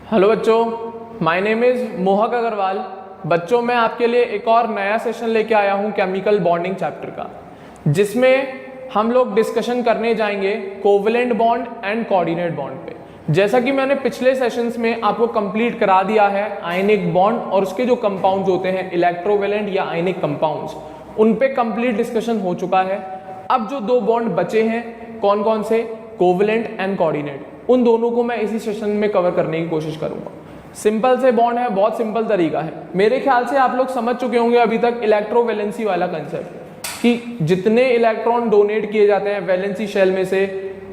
Hello बच्चों, my name is मोहक अग्रवाल। बच्चों मैं आपके लिए एक और नया सेशन लेके आया हूँ केमिकल बॉन्डिंग चैप्टर का, जिसमें हम लोग डिस्कशन करने जाएंगे covalent bond and coordinate bond पे। जैसा कि मैंने पिछले सेशंस में आपको कंप्लीट करा दिया है आयनिक बॉन्ड और उसके जो कंपाउंड्स होते हैं इलेक्ट्रोवेलेंट या आयनिक कंपाउंड्स, उन पे कंप्लीट डिस्कशन हो चुका है। अब जो दो बॉन्ड बचे हैं कौन कौन से, कोवलेंट एंड कोऑर्डिनेट, उन दोनों को मैं इसी सेशन में कवर करने की कोशिश करूंगा। सिंपल से बॉन्ड है, बहुत सिंपल तरीका है। मेरे ख्याल से आप लोग समझ चुके होंगे अभी तक इलेक्ट्रोवैलेंसी वाला कंसेप्ट कि जितने इलेक्ट्रॉन डोनेट किए जाते हैं वैलेंसी शेल में से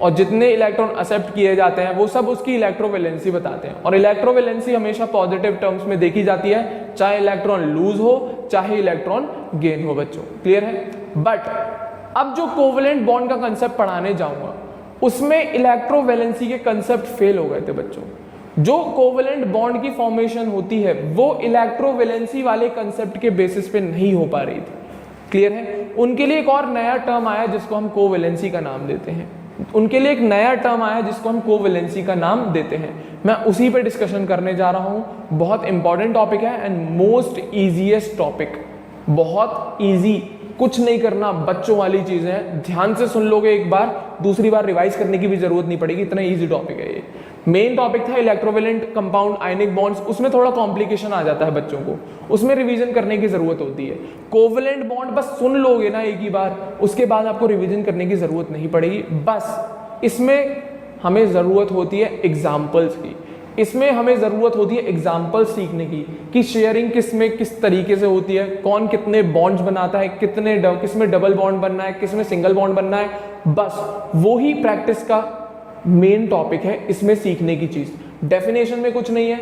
और जितने इलेक्ट्रॉन एक्सेप्ट किए जाते हैं वो सब उसकी इलेक्ट्रोवैलेंसी बताते हैं। और इलेक्ट्रोवैलेंसी हमेशा पॉजिटिव टर्म्स में देखी जाती है, चाहे इलेक्ट्रॉन लूज हो चाहे इलेक्ट्रॉन गेन हो। बच्चों क्लियर है। बट अब जो कोवलेंट बॉन्ड का कंसेप्ट पढ़ाने जाऊंगा उसमें इलेक्ट्रोवैलेंसी के कंसेप्ट फेल हो गए थे बच्चों। जो कोवलेंट बॉन्ड की फॉर्मेशन होती है वो इलेक्ट्रोवैलेंसी वाले कंसेप्ट के बेसिस पे नहीं हो पा रही थी। क्लियर है। उनके लिए एक और नया टर्म आया जिसको हम कोवैलेंसी का नाम देते हैं। उनके लिए एक नया टर्म आया जिसको हम कोवैलेंसी का नाम देते हैं। मैं उसी पे डिस्कशन करने जा रहा हूं। बहुत इंपॉर्टेंट टॉपिक है एंड मोस्ट ईजीएस्ट टॉपिक। बहुत ईजी, कुछ नहीं करना, बच्चों वाली चीजें हैं। ध्यान से सुन लोगे एक बार, दूसरी बार रिवाइज करने की भी जरूरत नहीं पड़ेगी, इतना इजी टॉपिक है ये। मेन टॉपिक था इलेक्ट्रोवेलेंट कंपाउंड आयनिक बॉन्ड्स, उसमें थोड़ा कॉम्प्लिकेशन आ जाता है बच्चों को, उसमें रिवीजन करने की जरूरत होती है। कोवलेंट बॉन्ड बस सुन लोगे ना एक ही बार, उसके बाद आपको रिवीजन करने की जरूरत नहीं पड़ेगी। बस इसमें हमें जरूरत होती है एग्जाम्पल्स की, इसमें हमें जरूरत होती है एग्जाम्पल सीखने की कि शेयरिंग किस में किस तरीके से होती है, कौन कितने बॉन्ड्स बनाता है, किस में डबल बॉन्ड बनना है, किस में सिंगल बॉन्ड बनना है। बस वो ही प्रैक्टिस का मेन टॉपिक है, इसमें सीखने की चीज। डेफिनेशन में कुछ नहीं है,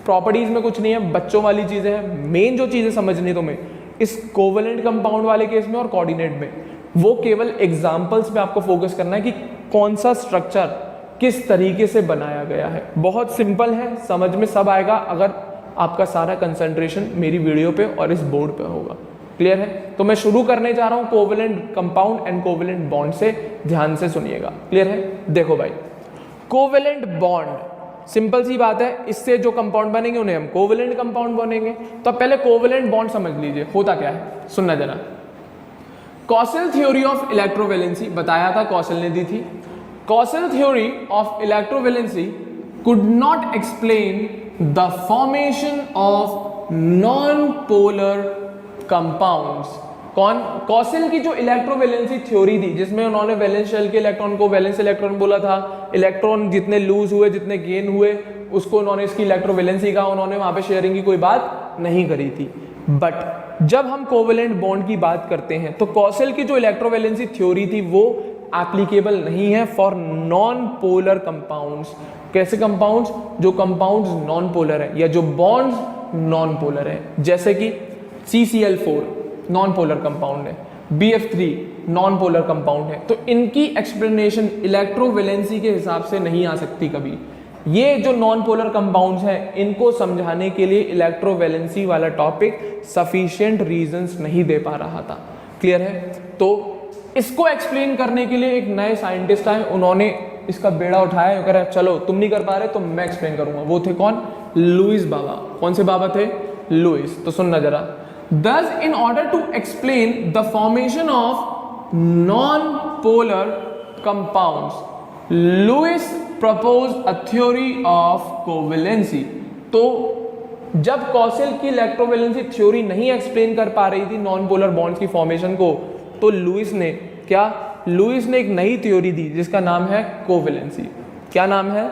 प्रॉपर्टीज में कुछ नहीं है, बच्चों वाली चीजें हैं। मेन जो चीजें समझनी तुम्हें इस कोवलेंट कंपाउंड वाले केस में और कोऑर्डिनेट में, वो केवल एग्जाम्पल्स पे आपको फोकस करना है कि कौन सा स्ट्रक्चर किस तरीके से बनाया गया है। बहुत सिंपल है, समझ में सब आएगा अगर आपका सारा कंसंट्रेशन मेरी वीडियो पे और इस बोर्ड पे होगा। क्लियर है। तो मैं शुरू करने जा रहा हूं covalent compound and covalent bond से, ध्यान से सुनिएगा। क्लियर है। देखो भाई, कोवलेंट बॉन्ड सिंपल सी बात है, इससे जो कंपाउंड बनेंगे उन्हें हम कोवलेंट कंपाउंड बनेंगे। तो पहले कोवलेंट बॉन्ड समझ लीजिए होता क्या है, सुनना जरा। कॉसेल थ्योरी ऑफ इलेक्ट्रोवैलेंसी बताया था, कॉसेल ने दी थी। Causal theory of electrovalency could not explain the formation of non-polar compounds। कौन? कॉसेल की जो इलेक्ट्रोवैलेंसी थ्योरी थी, जिसमें उन्होंने वैलेंस शेल के इलेक्ट्रॉन को वैलेंस इलेक्ट्रॉन बोला था, इलेक्ट्रॉन जितने लूज हुए जितने गेन हुए उसको उन्होंने इसकी इलेक्ट्रोवैलेंसी कहा, उन्होंने वहां पे शेयरिंग की कोई बात नहीं करी थी। बट जब हम कोवलेंट बॉन्ड की बात करते हैं तो कॉसेल की जो इलेक्ट्रोवैलेंसी थ्योरी थी वो एप्लीकेबल नहीं है फॉर नॉन पोलर कंपाउंड्स। कैसे कंपाउंड्स? जो कंपाउंड्स नॉन पोलर है या जो बॉन्ड्स नॉन पोलर है, जैसे कि CCl4 नॉन पोलर कंपाउंड है, BF3 नॉन पोलर कंपाउंड है। तो इनकी एक्सप्लेनेशन इलेक्ट्रोवैलेंसी के हिसाब से नहीं आ सकती कभी। ये जो नॉन पोलर कंपाउंड्स हैं इनको समझाने के लिए इलेक्ट्रोवैलेंसी वाला टॉपिक सफिशिएंट रीजंस नहीं दे पा रहा था। क्लियर है। तो इसको एक्सप्लेन करने के लिए एक नए साइंटिस्ट आए, उन्होंने इसका बेड़ा उठाया, कह रहे चलो तुम नहीं कर पा रहे तो मैं एक्सप्लेन करूंगा। वो थे कौन? लुईस बाबा। कौन से बाबा थे? लुईस। तो सुनना जरा। Thus, in order to explain the formation of non-polar compounds, Lewis proposed a theory of covalency। तो जब कॉसेल की इलेक्ट्रोवैलेंसी थ्योरी नहीं एक्सप्लेन कर पा रही थी नॉन पोलर बॉन्ड्स की फॉर्मेशन को, तो लुईस ने क्या? लुईस ने एक नई थ्योरी दी जिसका नाम है कोवैलेंसी। क्या नाम है?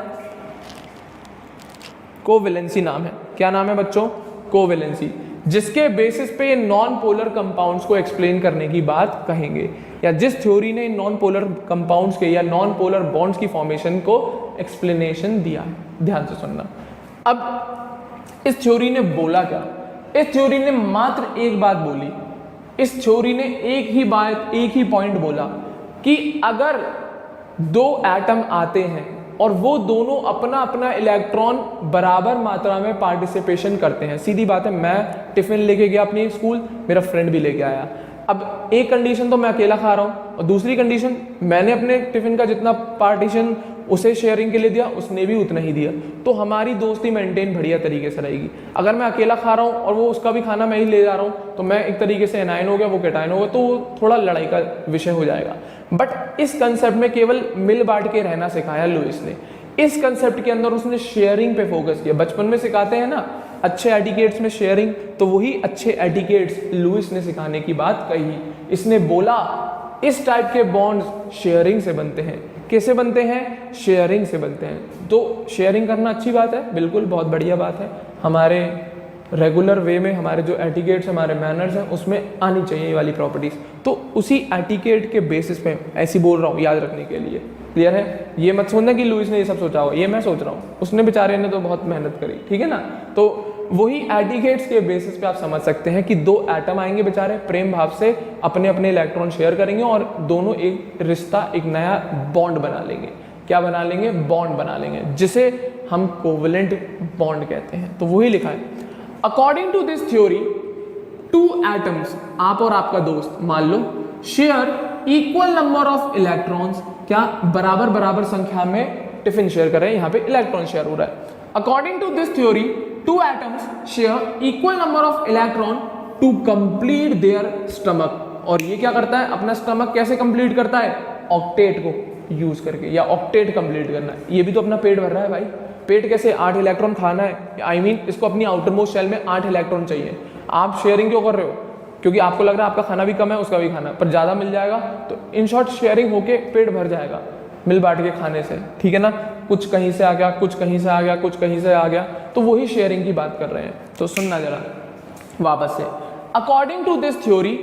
कोवैलेंसी नाम है। क्या नाम है बच्चों? कोवैलेंसी। जिसके बेसिस पे ये नॉन पोलर कंपाउंड्स को एक्सप्लेन करने की बात कहेंगे, या जिस थ्योरी ने नॉन पोलर कंपाउंड्स के या नॉन पोलर बॉन्ड्स की फॉर्मेशन को एक्सप्लेनेशन दिया है। ध्यान से सुनना। अब इस थ्योरी ने बोला क्या? इस थ्योरी ने मात्र एक बात बोली। इस थ्योरी ने एक ही पॉइंट बोला कि अगर दो एटम आते हैं और वो दोनों अपना अपना इलेक्ट्रॉन बराबर मात्रा में पार्टिसिपेशन करते हैं, सीधी बात है, मैं टिफिन लेके गया अपने स्कूल, मेरा फ्रेंड भी लेके आया। अब एक कंडीशन तो मैं अकेला खा रहा हूं और दूसरी कंडीशन मैंने अपने टिफिन का जितना पार्टीशन उसे शेयरिंग के लिए दिया, उसने भी उतना ही दिया, तो हमारी दोस्ती मेंटेन बढ़िया तरीके से रहेगी। अगर मैं अकेला खा रहा हूँ और वो उसका भी खाना मैं ही ले जा रहा हूँ, तो मैं एक तरीके से एनायन हो गया, वो कैटायन हो गया, तो वो थोड़ा लड़ाई का विषय हो जाएगा। बट इस कंसेप्ट में केवल मिल बांट के रहना सिखाया लुइस ने। इस कंसेप्ट के अंदर उसने शेयरिंग पे फोकस किया। बचपन में सिखाते हैं ना अच्छे एटिकेट्स में शेयरिंग, तो वही अच्छे एटिकेट्स लुइस ने सिखाने की बात कही। इसने बोला इस टाइप के बॉन्ड्स शेयरिंग से बनते हैं। कैसे बनते हैं? शेयरिंग से बनते हैं। तो शेयरिंग करना अच्छी बात है, बिल्कुल बहुत बढ़िया बात है। हमारे रेगुलर वे में हमारे जो एटिकेट्स, हमारे मैनर्स हैं, उसमें आनी चाहिए ये वाली प्रॉपर्टीज। तो उसी एटिकेट के बेसिस पे ऐसी बोल रहा हूँ याद रखने के लिए। क्लियर है? ये मत सोचना कि लुइस ने ये सब सोचा हो, ये मैं सोच रहा हूँ, उसने बेचारे ने तो बहुत मेहनत करी। ठीक है ना? तो वही एटिकेट्स के बेसिस पे आप समझ सकते हैं कि दो एटम आएंगे बेचारे, प्रेम भाव से अपने अपने इलेक्ट्रॉन शेयर करेंगे और दोनों एक रिश्ता, एक नया बॉन्ड बना लेंगे। क्या बना लेंगे? बॉन्ड बना लेंगे, जिसे हम कोवेलेंट बॉन्ड कहते हैं। तो वही लिखा है according to this theory to atoms, आप और आपका दोस्त मान लो, share equal number of electrons, क्या बराबर बराबर संख्या में टिफिन शेयर कर रहे हैं, यहाँ पे इलेक्ट्रॉन शेयर हो रहा है। According to this theory to atoms share equal number of electron to complete their stomach. और ये क्या करता है? अपना स्टमक कैसे कंप्लीट करता है? ऑक्टेट को यूज करके, या ऑक्टेट कंप्लीट करना है। ये भी तो अपना पेट भर रहा है भाई। पेट कैसे? 8 इलेक्ट्रॉन खाना है, आई मीन इसको अपनी आउटर मोस्ट शेल में 8 इलेक्ट्रॉन चाहिए। आप शेयरिंग क्यों कर रहे हो? क्योंकि आपको लग रहा है आपका खाना भी कम है, उसका भी खाना पर ज़्यादा मिल जाएगा, तो इन शॉर्ट शेयरिंग होके पेट भर जाएगा मिल बांट के खाने से। ठीक है ना? कुछ कहीं से आ गया, कुछ कहीं से आ गया, कुछ कहीं से आ गया, तो वही शेयरिंग की बात कर रहे हैं। तो सुनना जरा वापस से। According to this theory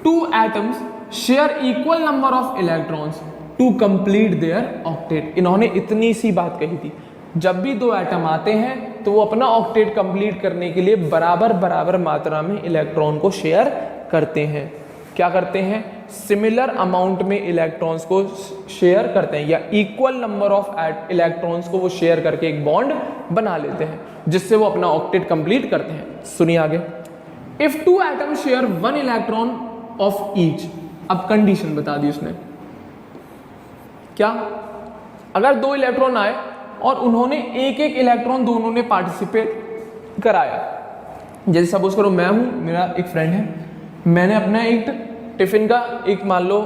to atoms share equal number of electrons to complete their octet. इन्होंने इतनी सी बात कही थी, जब भी दो एटम आते हैं तो वो अपना ऑक्टेट कंप्लीट करने के लिए बराबर बराबर मात्रा में इलेक्ट्रॉन को शेयर करते हैं। क्या करते हैं? सिमिलर अमाउंट में इलेक्ट्रॉन्स को शेयर करते हैं, या इक्वल नंबर ऑफ इलेक्ट्रॉन्स को वो शेयर करके एक बॉन्ड बना लेते हैं, जिससे वो अपना ऑक्टेट कंप्लीट करते हैं। सुनिए आगे। If two atom share 1 electron of each, अब कंडीशन बता दी उसने। क्या? अगर 2 इलेक्ट्रॉन आए और उन्होंने एक एक इलेक्ट्रॉन दोनों ने पार्टिसिपेट कराया, जैसे सपोज करो मैं हूं, मेरा एक फ्रेंड है, मैंने अपना एक टिफिन का एक मान लो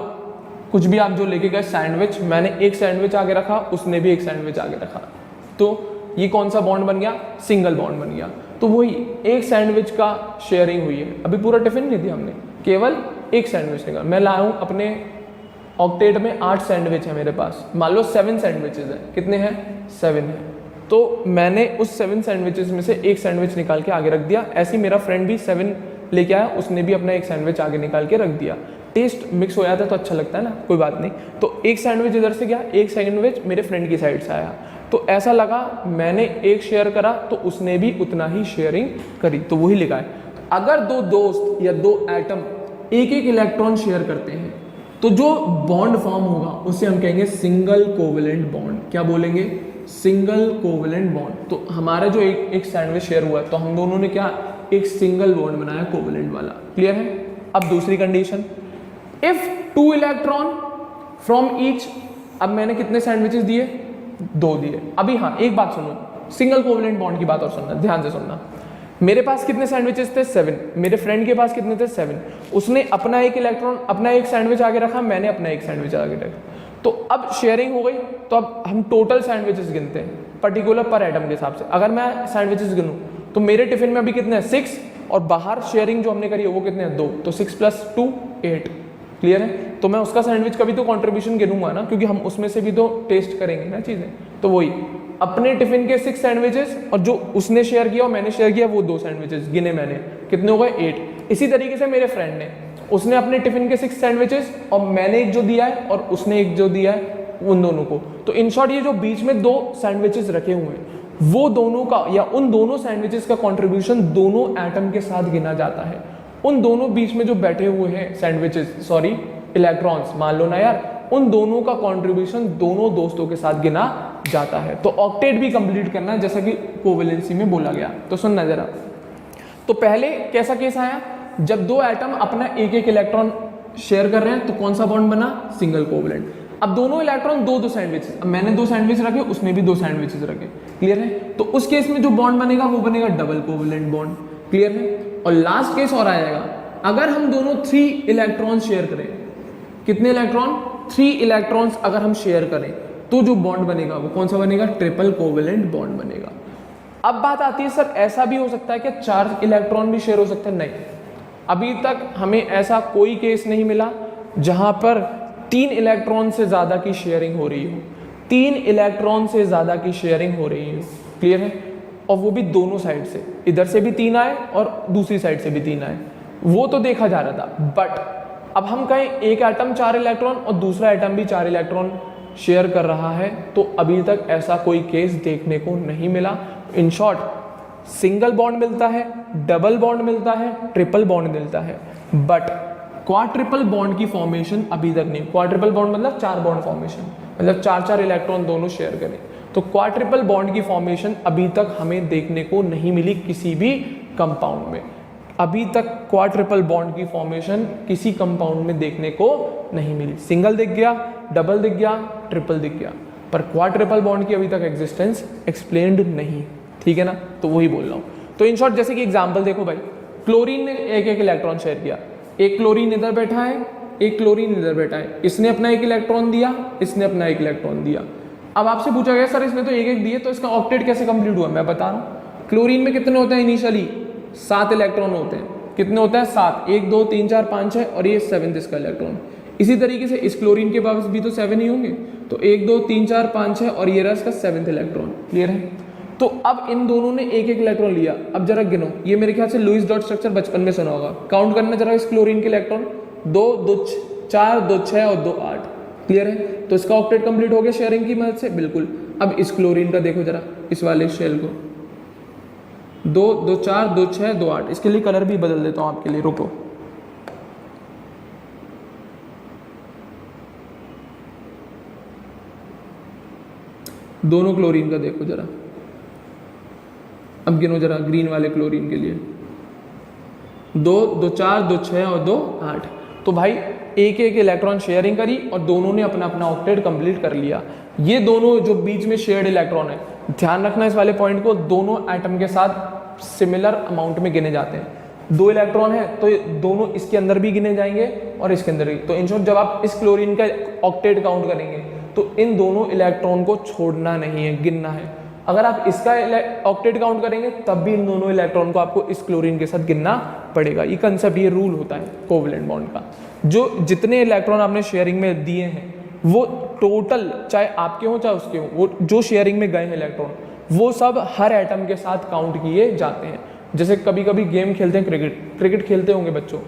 कुछ भी आप जो लेके गए सैंडविच, मैंने एक सैंडविच आगे रखा, उसने भी एक सैंडविच आगे रखा, तो ये कौन सा बॉन्ड बन गया? सिंगल बॉन्ड बन गया। तो वही एक सैंडविच का शेयरिंग हुई है। अभी पूरा टिफिन नहीं दिया हमने, केवल एक सैंडविच निकाल। मैं लाया हूँ अपने ऑक्टेट में 8 सैंडविच है मेरे पास, मान लो 7 सैंडविचेस हैं। कितने हैं? 7 हैं। तो मैंने उस 7 सैंडविचेस में से एक सैंडविच निकाल के आगे रख दिया। ऐसे ही मेरा फ्रेंड भी 7 लेके आया, उसने भी अपना एक सैंडविच आगे निकाल के रख दिया। टेस्ट मिक्स हो जाता है तो अच्छा लगता है ना, कोई बात नहीं। तो एक सैंडविच इधर से गया, एक सैंडविच मेरे फ्रेंड की साइड से आया, तो ऐसा लगा मैंने एक शेयर करा तो उसने भी उतना ही शेयरिंग करी। तो वही लिखा है अगर दो दोस्त या दो एटम एक एक इलेक्ट्रॉन शेयर करते हैं तो जो बॉन्ड फॉर्म होगा उसे हम कहेंगे सिंगल कोवेलेंट बॉन्ड। क्या बोलेंगे? Single covalent bond. तो हमारा जो एक सैंडविच शेयर हुआ है तो हम दोनों ने क्या? एक सिंगल बॉन्ड बनाया कोवेलेंट वाला। क्लियर है? अब दूसरी condition, if 2 electron from each, अब मैंने कितने सैंडविचेस दिए? 2 दिए। अभी हाँ एक बात सुनो, सिंगल कोवेलेंट बॉन्ड की बात और सुनना, ध्यान से सुनना। मेरे पास कितने सैंडविचेस थे? 7। मेरे फ्रेंड के पास कितने थे? 7। उसने अपना एक इलेक्ट्रॉन, अपना एक सैंडविच आगे रखा, मैंने अपना एक सैंडविच आगे रखा, तो अब शेयरिंग हो गई। तो अब हम टोटल सैंडविचेस गिनते हैं पर्टिकुलर पर एटम के हिसाब से। अगर मैं सैंडविचेस गिनूं तो मेरे टिफिन में अभी कितने हैं? 6, और बाहर शेयरिंग जो हमने करी है वो कितने हैं? 2। तो 6 + 2 8। क्लियर है? तो मैं उसका सैंडविच का भी तो कॉन्ट्रीब्यूशन गिनूंगा ना, क्योंकि हम उसमें से भी तो टेस्ट करेंगे ना चीज़ें। तो वही अपने टिफिन के 6 सैंडविचेस और जो उसने शेयर किया और मैंने शेयर किया वो 2 सैंडविचेस गिने मैंने, कितने हो गए? 8। इसी तरीके से मेरे फ्रेंड ने, उसने अपने टिफिन के 6 सैंडविचेस और मैंने एक जो दिया है और उसने एक जो दिया है, उन दोनों को। तो इन शॉर्ट ये जो बीच में 2 सैंडविचेस रखे हुए हैं वो दोनों का या उन दोनों सैंडविचेस का कंट्रीब्यूशन दोनों एटम के साथ गिना जाता है। उन दोनों बीच में जो बैठे हुए हैं सैंडविचेस, सॉरी इलेक्ट्रॉन्स, मान लो ना यार, उन दोनों का कंट्रीब्यूशन दोनों दोस्तों के साथ गिना जाता है। तो ऑक्टेट भी कंप्लीट करना है जैसा कि कोवेलेंसी में बोला गया। तो सुनना जरा। तो पहले कैसा केस आया? जब 2 एटम अपना एक एक इलेक्ट्रॉन शेयर कर रहे हैं तो कौन सा बॉन्ड बना? Single covalent. अब दोनों इलेक्ट्रॉन दो दो सैंडविचेस, अब मैंने 2 सैंडविच रखे, उसने भी 2 सैंडविचेस रखे, क्लियर है। तो उस केस में जो बॉन्ड बनेगा वो बनेगा डबल कोवेलेंट बॉन्ड, क्लियर है। और लास्ट केस और आ जाएगा, अगर हम दोनों 3 इलेक्ट्रॉन शेयर करें, कितने इलेक्ट्रॉन, 3 इलेक्ट्रॉन्स अगर हम शेयर करें, तो जो बॉन्ड बनेगा वो कौन सा बनेगा, ट्रिपल कोवेलेंट बॉन्ड बनेगा। अब बात आती है सर ऐसा भी हो सकता है कि 4 इलेक्ट्रॉन भी शेयर हो सकते हैं, नहीं, अभी तक हमें ऐसा कोई केस नहीं मिला जहां पर 3 इलेक्ट्रॉन से ज्यादा की शेयरिंग हो रही हो, 3 इलेक्ट्रॉन से ज्यादा की शेयरिंग हो रही हो, क्लियर है। और वो भी दोनों साइड से, इधर से भी 3 आए और दूसरी साइड से भी 3 आए, वो तो देखा जा रहा था। बट अब हम कहें एक एटम 4 इलेक्ट्रॉन और दूसरा एटम भी 4 इलेक्ट्रॉन शेयर कर रहा है, तो अभी तक ऐसा कोई केस देखने को नहीं मिला। इन शॉर्ट, सिंगल बॉन्ड मिलता है, डबल बॉन्ड मिलता है, ट्रिपल बॉन्ड मिलता है, बट क्वाड्रिपल बॉन्ड की फॉर्मेशन अभी तक नहीं। क्वाड्रिपल बॉन्ड मतलब 4 बॉन्ड फॉर्मेशन, मतलब 4-4 इलेक्ट्रॉन दोनों शेयर करें, तो क्वाड्रिपल बॉन्ड की फॉर्मेशन अभी तक हमें देखने को नहीं मिली किसी भी कंपाउंड में। अभी तक क्वाड्रिपल बॉन्ड की फॉर्मेशन किसी कंपाउंड में देखने को नहीं मिली। सिंगल दिख गया, डबल दिख गया, ट्रिपल दिख गया, पर क्वाड्रिपल बॉन्ड की अभी तक एग्जिस्टेंस एक्सप्लेन्ड नहीं, ठीक है ना। तो वही बोल रहा हूँ। तो इन शॉर्ट जैसे कि एग्जांपल देखो भाई, क्लोरीन ने एक इलेक्ट्रॉन शेयर किया, एक क्लोरीन इधर बैठा है, एक क्लोरीन इधर बैठा है, इसने अपना 1 इलेक्ट्रॉन दिया, इसने अपना 1 इलेक्ट्रॉन दिया। अब आपसे पूछा गया सर इसने तो 1-1 दिए, तो इसका ऑक्टेट कैसे कंप्लीट हुआ, मैं बता रहा हूँ। क्लोरीन में कितने होते हैं इनिशियली, 7 इलेक्ट्रॉन होते हैं, कितने होता है 7, 1 2 3 4 5 6 और ये 7th इसका इलेक्ट्रॉन। इसी तरीके से इस क्लोरीन के पास भी तो 7 ही होंगे, तो 1 2 3 4 5 6 और ये रहा इसका 7th इलेक्ट्रॉन, क्लियर है। तो अब इन दोनों ने 1-1 इलेक्ट्रॉन लिया। अब जरा गिनो, ये मेरे ख्याल से लुईस डॉट स्ट्रक्चर बचपन में सुना होगा, काउंट करना जरा इस क्लोरीन के इलेक्ट्रॉन, 2 2 4 2 6 और 2 8, क्लियर है। तो इसका ऑक्टेट कंप्लीट हो गया शेयरिंग की मदद से, बिल्कुल। अब इस क्लोरीन का देखो जरा, इस वाले शेल को, 2 2 4 2 6 2 8, इसके लिए कलर भी बदल देता हूँ आपके लिए, रुको। दोनों क्लोरीन का देखो जरा, अब गिनो जरा ग्रीन वाले क्लोरीन के लिए, 2 2 4 2 6 और 2 8। तो भाई 1-1 इलेक्ट्रॉन शेयरिंग करी और दोनों ने अपना अपना ऑक्टेट कंप्लीट कर लिया। ये दोनों जो बीच में शेयर्ड इलेक्ट्रॉन है, ध्यान रखना इस वाले पॉइंट को, दोनों एटम के साथ सिमिलर अमाउंट में गिने जाते हैं। 2 इलेक्ट्रॉन है तो दोनों इसके अंदर भी गिने जाएंगे और इसके अंदर भी। तो इन शॉर्ट जब आप इस क्लोरीन का ऑक्टेट काउंट करेंगे तो इन दोनों इलेक्ट्रॉन को छोड़ना नहीं है, गिनना है। अगर आप इसका ऑक्टेट काउंट करेंगे तब भी इन दोनों इलेक्ट्रॉन को आपको इस क्लोरीन के साथ गिनना पड़ेगा। ये कंसेप्ट, ये रूल होता है कोवेलेंट बॉन्ड का। जो जितने इलेक्ट्रॉन आपने शेयरिंग में दिए हैं वो टोटल, चाहे आपके हो चाहे उसके हो, वो जो शेयरिंग में गए हैं इलेक्ट्रॉन, वो सब हर एटम के साथ काउंट किए जाते हैं। जैसे कभी कभी गेम खेलते हैं, क्रिकेट खेलते होंगे बच्चों,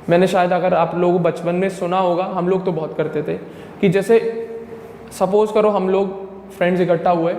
मैंने शायद अगर आप लोग बचपन में सुना होगा, हम लोग तो बहुत करते थे कि जैसे सपोज करो हम लोग फ्रेंड्स इकट्ठा हुए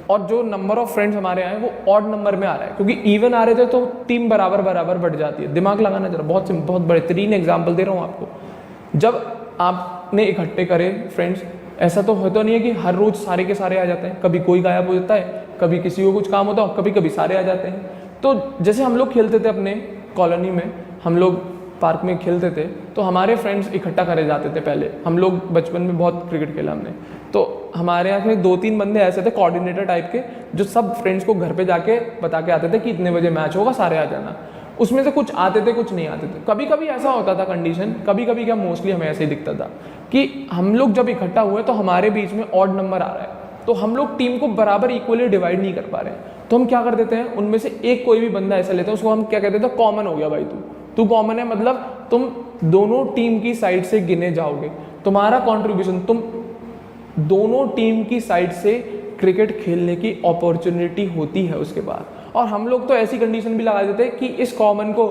और जो नंबर ऑफ फ्रेंड्स हमारे आए वो ऑड नंबर में आ रहा है, क्योंकि इवन आ रहे थे तो टीम बराबर बराबर बढ़ जाती है। दिमाग लगाना जरा, बहुत बेहतरीन एग्जाम्पल दे रहा हूँ आपको। जब आपने इकट्ठे करे फ्रेंड्स, ऐसा तो होता नहीं है कि हर रोज सारे के सारे आ जाते हैं, कभी कोई गायब हो जाता है, कभी किसी को कुछ काम होता है, कभी कभी सारे आ जाते हैं। तो जैसे हम लोग खेलते थे अपने कॉलोनी में, हम लोग पार्क में खेलते थे, तो हमारे फ्रेंड्स इकट्ठा करे जाते थे। पहले हम लोग बचपन में बहुत क्रिकेट खेला हमने, तो हमारे यहाँ के 2-3 बंदे ऐसे थे कोऑर्डिनेटर टाइप के, जो सब फ्रेंड्स को घर पे जाके बता के आते थे कि इतने बजे मैच होगा, सारे आ जाना। उसमें से कुछ आते थे, कुछ नहीं आते थे। कभी कभी ऐसा होता था कंडीशन, कभी कभी क्या मोस्टली हमें ऐसे ही दिखता था कि हम लोग जब इकट्ठा हुए तो हमारे बीच में ऑड नंबर आ रहा है, तो हम लोग टीम को बराबर इक्वली डिवाइड नहीं कर पा रहे हैं। तो हम क्या कर देते हैं, उनमें से एक कोई भी बंदा ऐसा लेते हैं, उसको हम क्या कहते थे, कॉमन हो गया भाई, तू कॉमन है, मतलब तुम दोनों टीम की साइड से गिने जाओगे, तुम्हारा कॉन्ट्रीब्यूशन, तुम दोनों टीम की साइड से क्रिकेट खेलने की अपॉर्चुनिटी होती है उसके बाद। और हम लोग तो ऐसी कंडीशन भी लगा देते हैं कि इस कॉमन को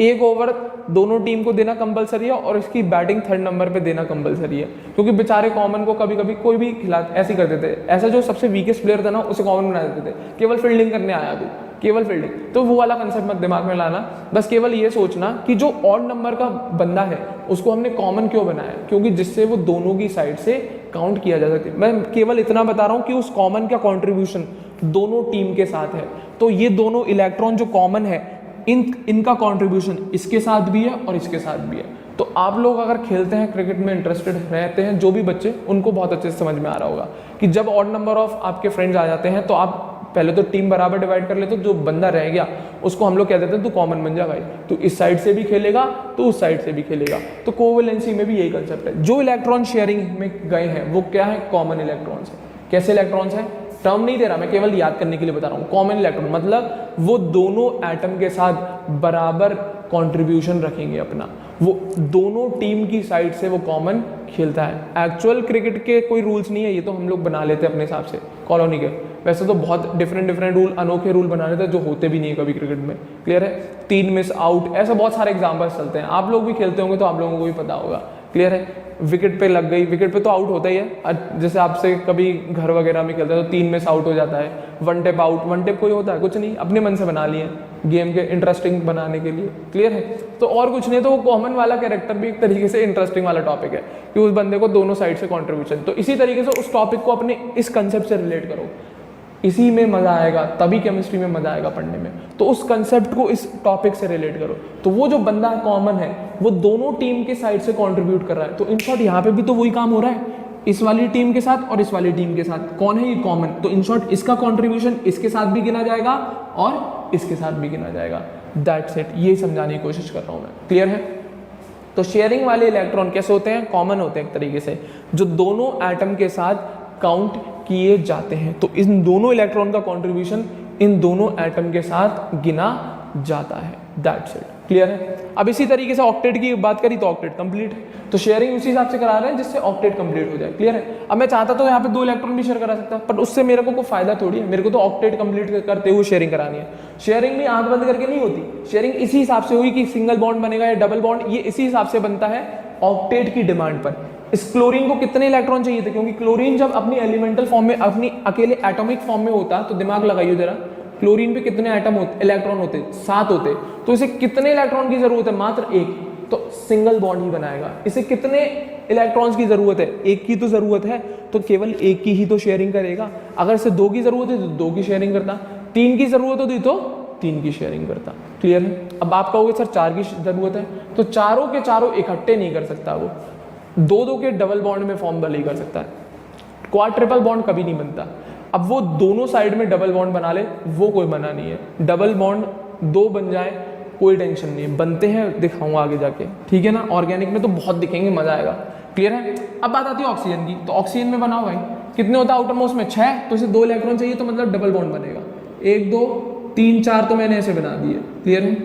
1 ओवर दोनों टीम को देना कंपलसरी है और इसकी बैटिंग 3rd नंबर पे देना कंपलसरी है, क्योंकि बेचारे कॉमन को कभी कभी कोई भी खिला ऐसे ही कर देते हैं। ऐसा जो सबसे वीकेस्ट प्लेयर था ना, उसे कॉमन बना देते थे, केवल फील्डिंग करने आया तू, केवल फील्डिंग। तो वो वाला कंसेप्ट मत दिमाग में लाना, बस केवल ये सोचना कि जो ऑड नंबर का बंदा है उसको हमने कॉमन क्यों बनाया, क्योंकि जिससे वो दोनों की साइड से काउंट किया जा सके। मैं केवल इतना बता रहा हूँ कि उस कॉमन का कॉन्ट्रीब्यूशन दोनों टीम के साथ है। तो ये दोनों इलेक्ट्रॉन जो कॉमन है, इनका कॉन्ट्रीब्यूशन इसके साथ भी है और इसके साथ भी है। तो आप लोग अगर खेलते हैं, क्रिकेट में इंटरेस्टेड रहते हैं, जो भी बच्चे, उनको बहुत अच्छे से समझ में आ रहा होगा कि जब ऑड नंबर ऑफ आपके फ्रेंड्स आ जाते हैं तो आप पहले तो टीम बराबर डिवाइड कर लेते हो, जो बंदा रह गया उसको हम लोग कह देते हैं तू कॉमन बन जा भाई, तू इस साइड से भी खेलेगा तो उस साइड से भी खेलेगा। तो कोवेलेंसी में भी यही कंसेप्ट है, जो इलेक्ट्रॉन शेयरिंग में गए हैं वो क्या है, कॉमन इलेक्ट्रॉन्स है। कैसे इलेक्ट्रॉन्स है, टर्म नहीं दे रहा, मैं केवल याद करने के लिए बता रहा हूँ। कॉमन इलेक्ट्रॉन मतलब वो दोनों एटम के साथ बराबर कंट्रीब्यूशन रखेंगे अपना, वो दोनों टीम की साइड से वो कॉमन खेलता है। एक्चुअल क्रिकेट के कोई रूल्स नहीं है, ये तो हम लोग बना लेते हैं अपने हिसाब से कॉलोनी के। वैसे तो बहुत डिफरेंट रूल, अनोखे रूल बना लेते हैं जो होते भी नहीं है कभी क्रिकेट में। क्लियर है, 3 मिस आउट, ऐसा बहुत सारे एग्जाम्पल्स चलते हैं। आप लोग भी खेलते होंगे तो आप लोगों को भी पता होगा। क्लियर है, विकेट पे लग गई, विकेट पे तो आउट होता ही है। जैसे आपसे कभी घर वगैरह में खेलते हैं तो 3 मिस आउट हो जाता है, 1 टेप आउट। 1 टेप कोई होता है, कुछ नहीं, अपने मन से बना लिए गेम के इंटरेस्टिंग बनाने के लिए। क्लियर है, तो और कुछ नहीं, तो वो कॉमन वाला कैरेक्टर भी एक तरीके से इंटरेस्टिंग वाला टॉपिक है कि उस बंदे को दोनों साइड से कॉन्ट्रीब्यूशन। तो इसी तरीके से उस टॉपिक को अपने इस कंसेप्ट से रिलेट करो, इसी में मजा आएगा, तभी केमिस्ट्री में मजा आएगा पढ़ने में। तो उस कंसेप्ट को इस टॉपिक से रिलेट करो। तो वो जो बंदा कॉमन है वो दोनों टीम के साइड से कंट्रीब्यूट कर रहा है। तो इन शॉर्ट यहाँ पे भी तो वही काम हो रहा है, इस वाली टीम के साथ और इस वाली टीम के साथ। कौन है ये, कॉमन। तो इन शॉर्ट इसका कंट्रीब्यूशन इसके साथ भी गिना जाएगा और इसके साथ भी गिना जाएगा। दैट्स इट, ये समझाने की कोशिश कर रहा हूँ मैं। क्लियर है, तो शेयरिंग वाले इलेक्ट्रॉन कैसे होते हैं, कॉमन होते हैं एक तरीके से, जो दोनों एटम के साथ काउंट किए जाते हैं। तो इन दोनों इलेक्ट्रॉन का कंट्रीब्यूशन इन दोनों एटम के साथ गिना जाता है। That's it. क्लियर है, अब इसी तरीके से ऑक्टेट की बात करी तो ऑक्टेट कंप्लीट है। तो शेयरिंग उसी हिसाब से करा रहे हैं जिससे ऑक्टेट कंप्लीट हो जाए। क्लियर है, अब मैं चाहता तो यहाँ पे 2 इलेक्ट्रॉन भी शेयर करा सकता, पर उससे मेरे को कोई फायदा थोड़ी है। मेरे को तो ऑक्टेट कंप्लीट करते हुए शेयरिंग करानी है। शेयरिंग भी आंख बंद करके नहीं होती, शेयरिंग इसी हिसाब से हुई कि सिंगल बॉन्ड बनेगा या डबल बॉन्ड, ये इसी हिसाब से बनता है ऑक्टेट की डिमांड पर। इस क्लोरीन को कितने इलेक्ट्रॉन चाहिए थे, क्योंकि क्लोरीन जब अपनी एलिमेंटल फॉर्म में, अपनी अकेले एटॉमिक फॉर्म में होता, तो दिमाग लगाइए जरा, क्लोरीन पे कितने एटम होते, इलेक्ट्रॉन होते, 7 होते। तो इसे कितने इलेक्ट्रॉन की जरूरत है, मात्र 1। तो सिंगल बॉन्ड ही बनाएगा। इसे कितने इलेक्ट्रॉन्स की जरूरत है, 1 की तो जरूरत है, तो केवल 1 की ही तो शेयरिंग करेगा। अगर इसे 2 की जरूरत है तो 2 की शेयरिंग करता, 3 की जरूरत होती तो 3 की शेयरिंग करता। क्लियर है, अब आप कहोगे सर 4 की जरूरत है, तो चारों के चारों इकट्ठे नहीं कर सकता वो, 2-2 के डबल बॉन्ड में फॉर्म भले ही कर सकता है। क्वाड ट्रिपल बॉन्ड कभी नहीं बनता। अब वो दोनों साइड में डबल बॉन्ड बना ले, वो कोई बना नहीं है। डबल बॉन्ड 2 बन जाए कोई टेंशन नहीं है, बनते हैं, दिखाऊंगा आगे जाके। ठीक है ना, ऑर्गेनिक में तो बहुत दिखेंगे, मजा आएगा। क्लियर है, अब बात आती है ऑक्सीजन की। तो ऑक्सीजन में बनाओ भाई, कितने होता है आउटर मोस्ट में, 6, तो इसे 2 इलेक्ट्रॉन चाहिए, तो मतलब डबल बॉन्ड बनेगा। 1 2 3 4 तो मैंने ऐसे बना दिए। क्लियर है,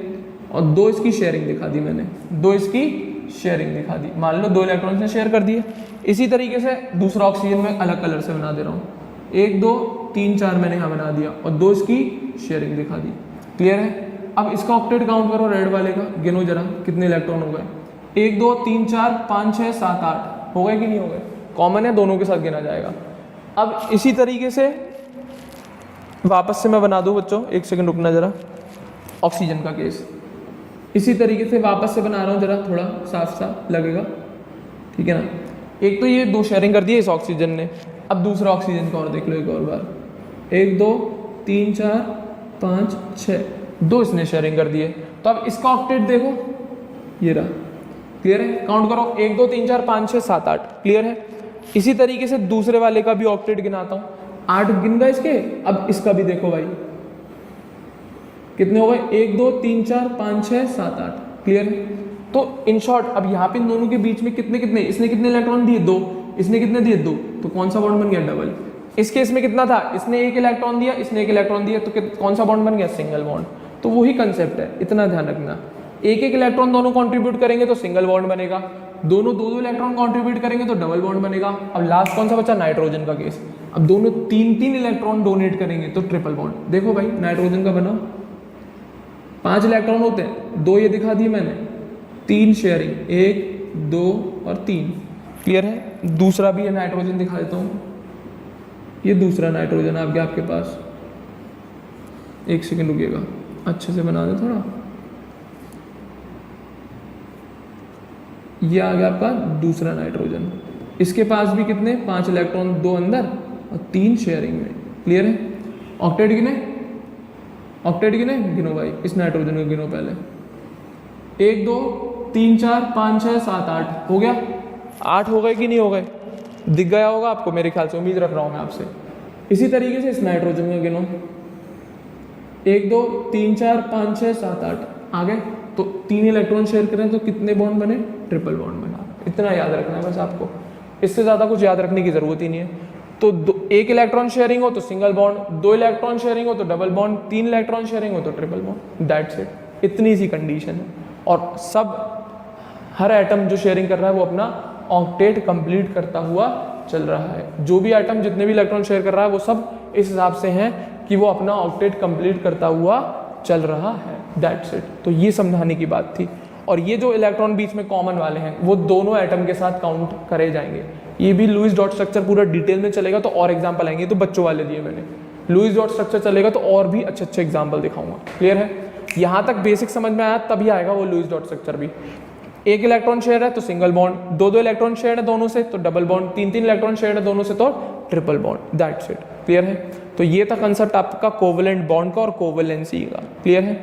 और 2 इसकी शेयरिंग दिखा दी मैंने, 2 इसकी शेयरिंग दिखा दी। मान लो 2 इलेक्ट्रॉन ने शेयर कर दिए। इसी तरीके से दूसरा ऑक्सीजन में अलग कलर से बना दे रहा हूँ, 1 2 3 4 मैंने यहाँ बना दिया और 2 इसकी शेयरिंग दिखा दी। क्लियर है, अब इसका ऑक्टेट काउंट करो, रेड वाले का गिनो जरा, कितने इलेक्ट्रॉन हो गए, 1 2 3 4 5 6 7 8 हो गए कि नहीं हो गए, कॉमन है, दोनों के साथ गिना जाएगा। अब इसी तरीके से वापस से मैं बना दूँ बच्चों, 1 सेकंड रुकना जरा, ऑक्सीजन का केस इसी तरीके से वापस से बना रहा हूँ, जरा थोड़ा साफ साफ लगेगा। ठीक है ना, एक तो ये 2 शेयरिंग कर दी इस ऑक्सीजन ने। अब दूसरा ऑक्सीजन का और देख लो एक और बार, 1 2 3 4 5 6 2 इसने शेयरिंग कर दिए। तो अब इसका ऑक्टेट देखो, ये रहा। क्लियर है, काउंट करो, 1 2 3 4 5 6 7 8। क्लियर है, इसी तरीके से दूसरे वाले का भी ऑक्टेट गिनाता हूँ, 8 गिन गए इसके। अब इसका भी देखो भाई, कितने हो गए, 1 2 3 4 5 6 7 8। क्लियर है, तो इन शॉर्ट अब यहाँ पे इन दोनों के बीच में कितने कितने, इसने कितने इलेक्ट्रॉन दिए, 2, इसने कितने दिए, 2, तो कौन सा बॉन्ड बन गया, डबल। इस केस में कितना था, इसने 1 इलेक्ट्रॉन दिया, इसने 1 इलेक्ट्रॉन दिया, तो कौन सा बॉन्ड बन गया, सिंगल बॉन्ड। तो वही कंसेप्ट है, इतना ध्यान रखना, 1 इलेक्ट्रॉन दोनों कंट्रीब्यूट करेंगे तो सिंगल बॉन्ड बनेगा, दोनों 2 इलेक्ट्रॉन कंट्रीब्यूट करेंगे तो डबल बॉन्ड बनेगा। अब लास्ट कौन सा बचा, नाइट्रोजन का केस। अब दोनों 3 इलेक्ट्रॉन डोनेट करेंगे तो ट्रिपल बॉन्ड। देखो भाई नाइट्रोजन का बनाओ, 5 इलेक्ट्रॉन होते हैं, 2 ये दिखा दिए मैंने, 3 शेयरिंग, 1 2 और 3। क्लियर है, दूसरा भी ये नाइट्रोजन दिखा देता हूँ, ये दूसरा नाइट्रोजन आ गया आपके पास। 1 सेकंड रुकिएगा, अच्छे से बना दे थोड़ा। ये आ गया आपका दूसरा नाइट्रोजन, इसके पास भी कितने, 5 इलेक्ट्रॉन, 2 अंदर और 3 शेयरिंग में। क्लियर है, ऑक्टेट गिने, ऑक्टेट गिने, गिनो भाई, इस नाइट्रोजन को गिनो पहले, 1 2 3 4 5 6 7 8 हो गया। 8 हो गए कि नहीं हो गए? दिख गया होगा आपको मेरे ख्याल से, उम्मीद रख रहा हूँ मैं आपसे। इसी तरीके से इस नाइट्रोजन का गिनो, 1 2 3 4 5 6 7 8 आ गए। तो 3 इलेक्ट्रॉन शेयर करें तो कितने बॉन्ड बने? ट्रिपल बॉन्ड बना। इतना याद रखना है बस आपको, इससे ज़्यादा कुछ याद रखने की ज़रूरत ही नहीं है। तो 1 इलेक्ट्रॉन शेयरिंग हो तो सिंगल बॉन्ड, 2 इलेक्ट्रॉन शेयरिंग हो तो डबल बॉन्ड, 3 इलेक्ट्रॉन शेयरिंग हो तो ट्रिपल बॉन्ड। दैट्स इट, इतनी सी कंडीशन है। और सब हर एटम जो शेयरिंग कर रहा है वो अपना ऑक्टेट कंप्लीट करता हुआ चल रहा है। जो भी एटम जितने भी इलेक्ट्रॉन शेयर कर रहा है वो सब इस हिसाब से हैं कि वो अपना ऑक्टेट कंप्लीट करता हुआ चल रहा है। That's it. तो ये समझाने की बात थी। और ये जो इलेक्ट्रॉन बीच में कॉमन वाले हैं वो दोनों एटम के साथ काउंट करे जाएंगे। ये भी लुईस डॉट स्ट्रक्चर पूरा डिटेल में चलेगा तो और एग्जाम्पल आएंगे, तो बच्चों वाले दिए मैंने। लुईस डॉट स्ट्रक्चर चलेगा तो और भी अच्छे अच्छे एग्जाम्पल दिखाऊंगा। क्लियर है? यहाँ तक बेसिक समझ में आया तभी आएगा वो लुईस डॉट स्ट्रक्चर भी। 1 इलेक्ट्रॉन शेयर है तो सिंगल बॉन्ड, 2 इलेक्ट्रॉन शेयर है दोनों से तो डबल बॉन्ड, 3 इलेक्ट्रॉन शेयर है दोनों से तो triple bond. That's it. Clear है? तो ये था कंसेप्ट आपका कोवेलेंट बॉन्ड का और कोवेलेंसी का। क्लियर है?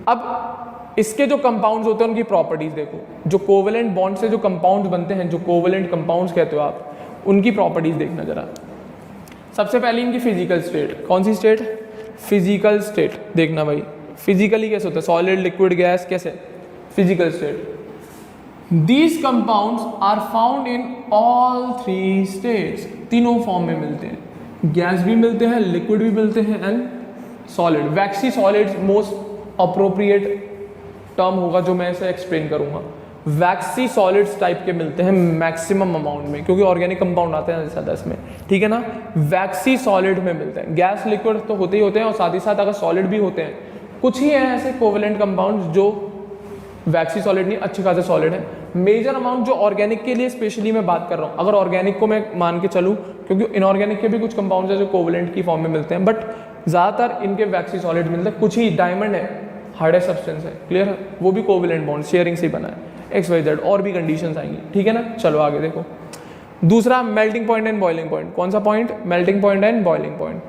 अब इसके जो कंपाउंड्स होते हैं उनकी प्रॉपर्टीज देखो। जो कोवेलेंट बॉन्ड से जो कंपाउंड्स बनते हैं, जो कोवेलेंट कंपाउंड्स कहते हो आप, उनकी प्रॉपर्टीज देखना जरा। सबसे पहले इनकी फिजिकल स्टेट। कौन सी स्टेट? Physical state. देखना भाई फिजिकली कैसे होता है, सॉलिड लिक्विड गैस, कैसे? Physical state. These compounds are found in all 3 states। तीनों फॉर्म में मिलते हैं, गैस भी मिलते हैं, लिक्विड भी मिलते हैं and solid. Vaccine solids most appropriate term होगा जो मैं इसे एक्सप्लेन करूंगा। वैक्सी सॉलिड्स टाइप के मिलते हैं मैक्सिमम अमाउंट में, क्योंकि ऑर्गेनिक कंपाउंड आते हैं ज़्यादा इसमें। ठीक है ना? वैक्सी सॉलिड में मिलते हैं। गैस लिक्विड तो होते ही होते हैं और साथ ही साथ अगर सॉलिड भी होते हैं, कुछ ही हैं ऐसे कोवेलेंट कंपाउंड्स जो वैक्सी सॉलिड नहीं, अच्छे खासे सॉलिड है। मेजर अमाउंट जो ऑर्गेनिक के लिए स्पेशली मैं बात कर रहा हूँ, अगर ऑर्गेनिक को मैं मान के चलूँ, क्योंकि इनऑर्गेनिक के भी कुछ कंपाउंड्स है जो कोवेलेंट की फॉर्म में मिलते हैं, बट ज़्यादातर इनके वैक्सी सॉलिड मिलते हैं। कुछ ही डायमंड है, हार्डेस्ट सब्सटेंस है। क्लियर है? वो भी कोवेलेंट बॉन्ड शेयरिंग से ही बना है। XYZ और भी कंडीशंस आएंगी। ठीक है ना? चलो आगे देखो। दूसरा, melting point and boiling point. कौन सा point? Melting point and boiling point.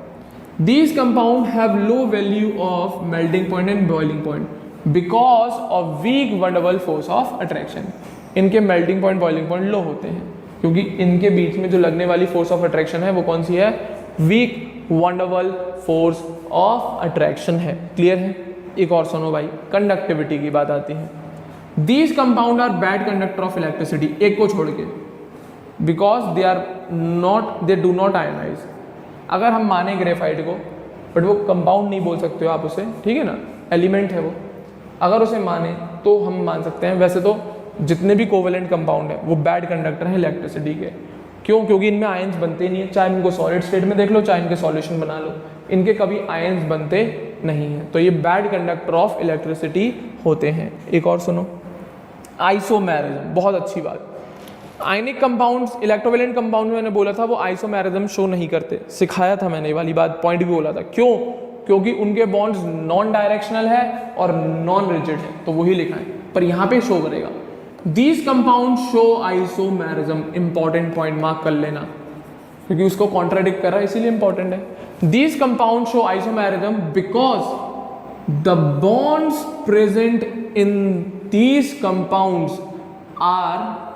These compounds have low value of melting point and boiling point because of weak van der Waals force of attraction। इनके melting point, boiling point लो होते हैं क्योंकि इनके बीच में जो लगने वाली force of attraction है वो कौन सी है? weak van der Waals force of attraction है। क्लियर है? एक और सुनो भाई, कंडक्टिविटी की बात आती है। These compounds are bad conductor of electricity, एक को छोड़ के, because they do not ionize। अगर हम माने ग्रेफाइट को, बट वो कंपाउंड नहीं बोल सकते हो आप उसे, ठीक है ना, एलिमेंट है वो, अगर उसे माने तो हम मान सकते हैं। वैसे तो जितने भी कोवेलेंट कंपाउंड है वो बैड कंडक्टर हैं इलेक्ट्रिसिटी के। क्यों? क्योंकि इनमें आयंस बनते नहीं है, चाहे इनको सॉलिड स्टेट में देख लो चाहे इनके सॉल्यूशन बना लो, इनके कभी आयंस बनते नहीं हैं। तो ये बैड कंडक्टर ऑफ इलेक्ट्रिसिटी होते हैं। एक और सुनो, आइसोमेरिज्म, बहुत अच्छी बात। आयनिक कंपाउंड्स, इलेक्ट्रोवेलेंट कंपाउंड मैंने बोला था वो आइसोमेरिज्म शो नहीं करते, सिखाया था मैंने ये वाली बात, पॉइंट भी बोला था। क्यों? क्योंकि उनके बॉन्ड्स नॉन डायरेक्शनल है और नॉन रिजिड है, तो वही लिखा है, पर यहाँ पे शो करेगा। These compound show isomerism, important point mark कर लेना क्योंकि उसको कॉन्ट्राडिक्ट कर रहा है इसीलिए इंपॉर्टेंट है। These compound show isomerism because the bonds present in these compounds are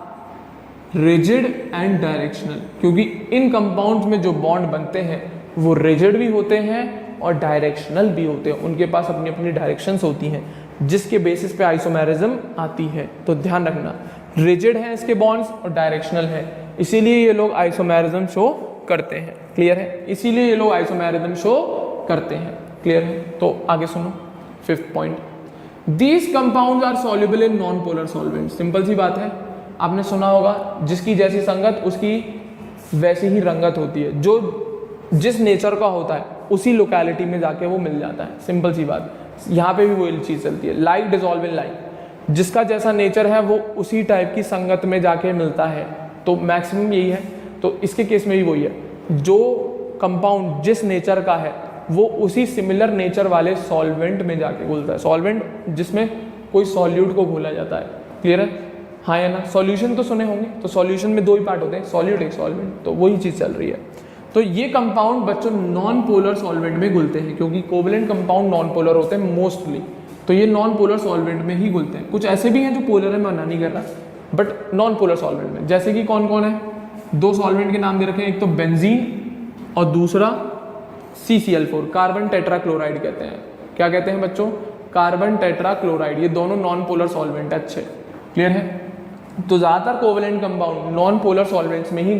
rigid and directional. क्योंकि इन कंपाउंड्स में जो बॉन्ड बनते हैं वो रिजिड भी होते हैं और डायरेक्शनल भी होते हैं, उनके पास अपनी अपनी डायरेक्शंस होती हैं जिसके बेसिस पे आइसोमेरिज्म आती है। तो ध्यान रखना, रिजिड हैं इसके बॉन्ड्स और डायरेक्शनल है, इसीलिए ये लोग आइसोमेरिज्म शो करते हैं। क्लियर है? इसीलिए ये लोग आइसोमेरिज्म शो करते हैं। क्लियर है? तो आगे सुनो, 5th point, these compounds are soluble in non polar solvent. Simple सी बात है, आपने सुना होगा जिसकी जैसी संगत उसकी वैसी ही रंगत होती है, जो जिस नेचर का होता है उसी लोकेलिटी में जाके वो मिल जाता है। सिंपल सी बात, यहाँ पे भी वही चीज़ चलती है, लाइक डिसॉल्व इन लाइक, जिसका जैसा नेचर है वो उसी टाइप की संगत में जाके मिलता है। तो मैक्सिमम यही है, तो इसके केस में भी वही है, जो कंपाउंड जिस नेचर का है वो उसी सिमिलर नेचर वाले सॉल्वेंट में जाके घुलता है। सॉल्वेंट जिसमें कोई सॉल्यूट को घोला जाता है। क्लियर है? हाँ या ना? सॉल्यूशन तो सुने होंगे, तो सॉल्यूशन में 2 ही पार्ट होते हैं, सॉल्यूट एक सॉल्वेंट, तो वही चीज़ चल रही है। तो ये कंपाउंड बच्चों नॉन पोलर सॉल्वेंट में घुलते हैं, क्योंकि कोवेलेंट कंपाउंड नॉन पोलर होते हैं मोस्टली, तो ये नॉन पोलर सॉल्वेंट में ही घुलते हैं। कुछ ऐसे भी हैं जो पोलर है, मैं मना नहीं कर रहा, बट नॉन पोलर सॉल्वेंट में। जैसे कि कौन कौन है, दो सॉल्वेंट के नाम दे रखे हैं, एक तो बेंजीन और दूसरा CCl4, कार्बन टेट्राक्लोराइड कहते हैं। क्या कहते हैं बच्चों, कार्बन टेट्राक्लोराइड। ये दोनों नॉन पोलर सॉल्वेंट है। अच्छे, क्लियर है। तो ज़्यादातर covalent compound non polar solvents में ही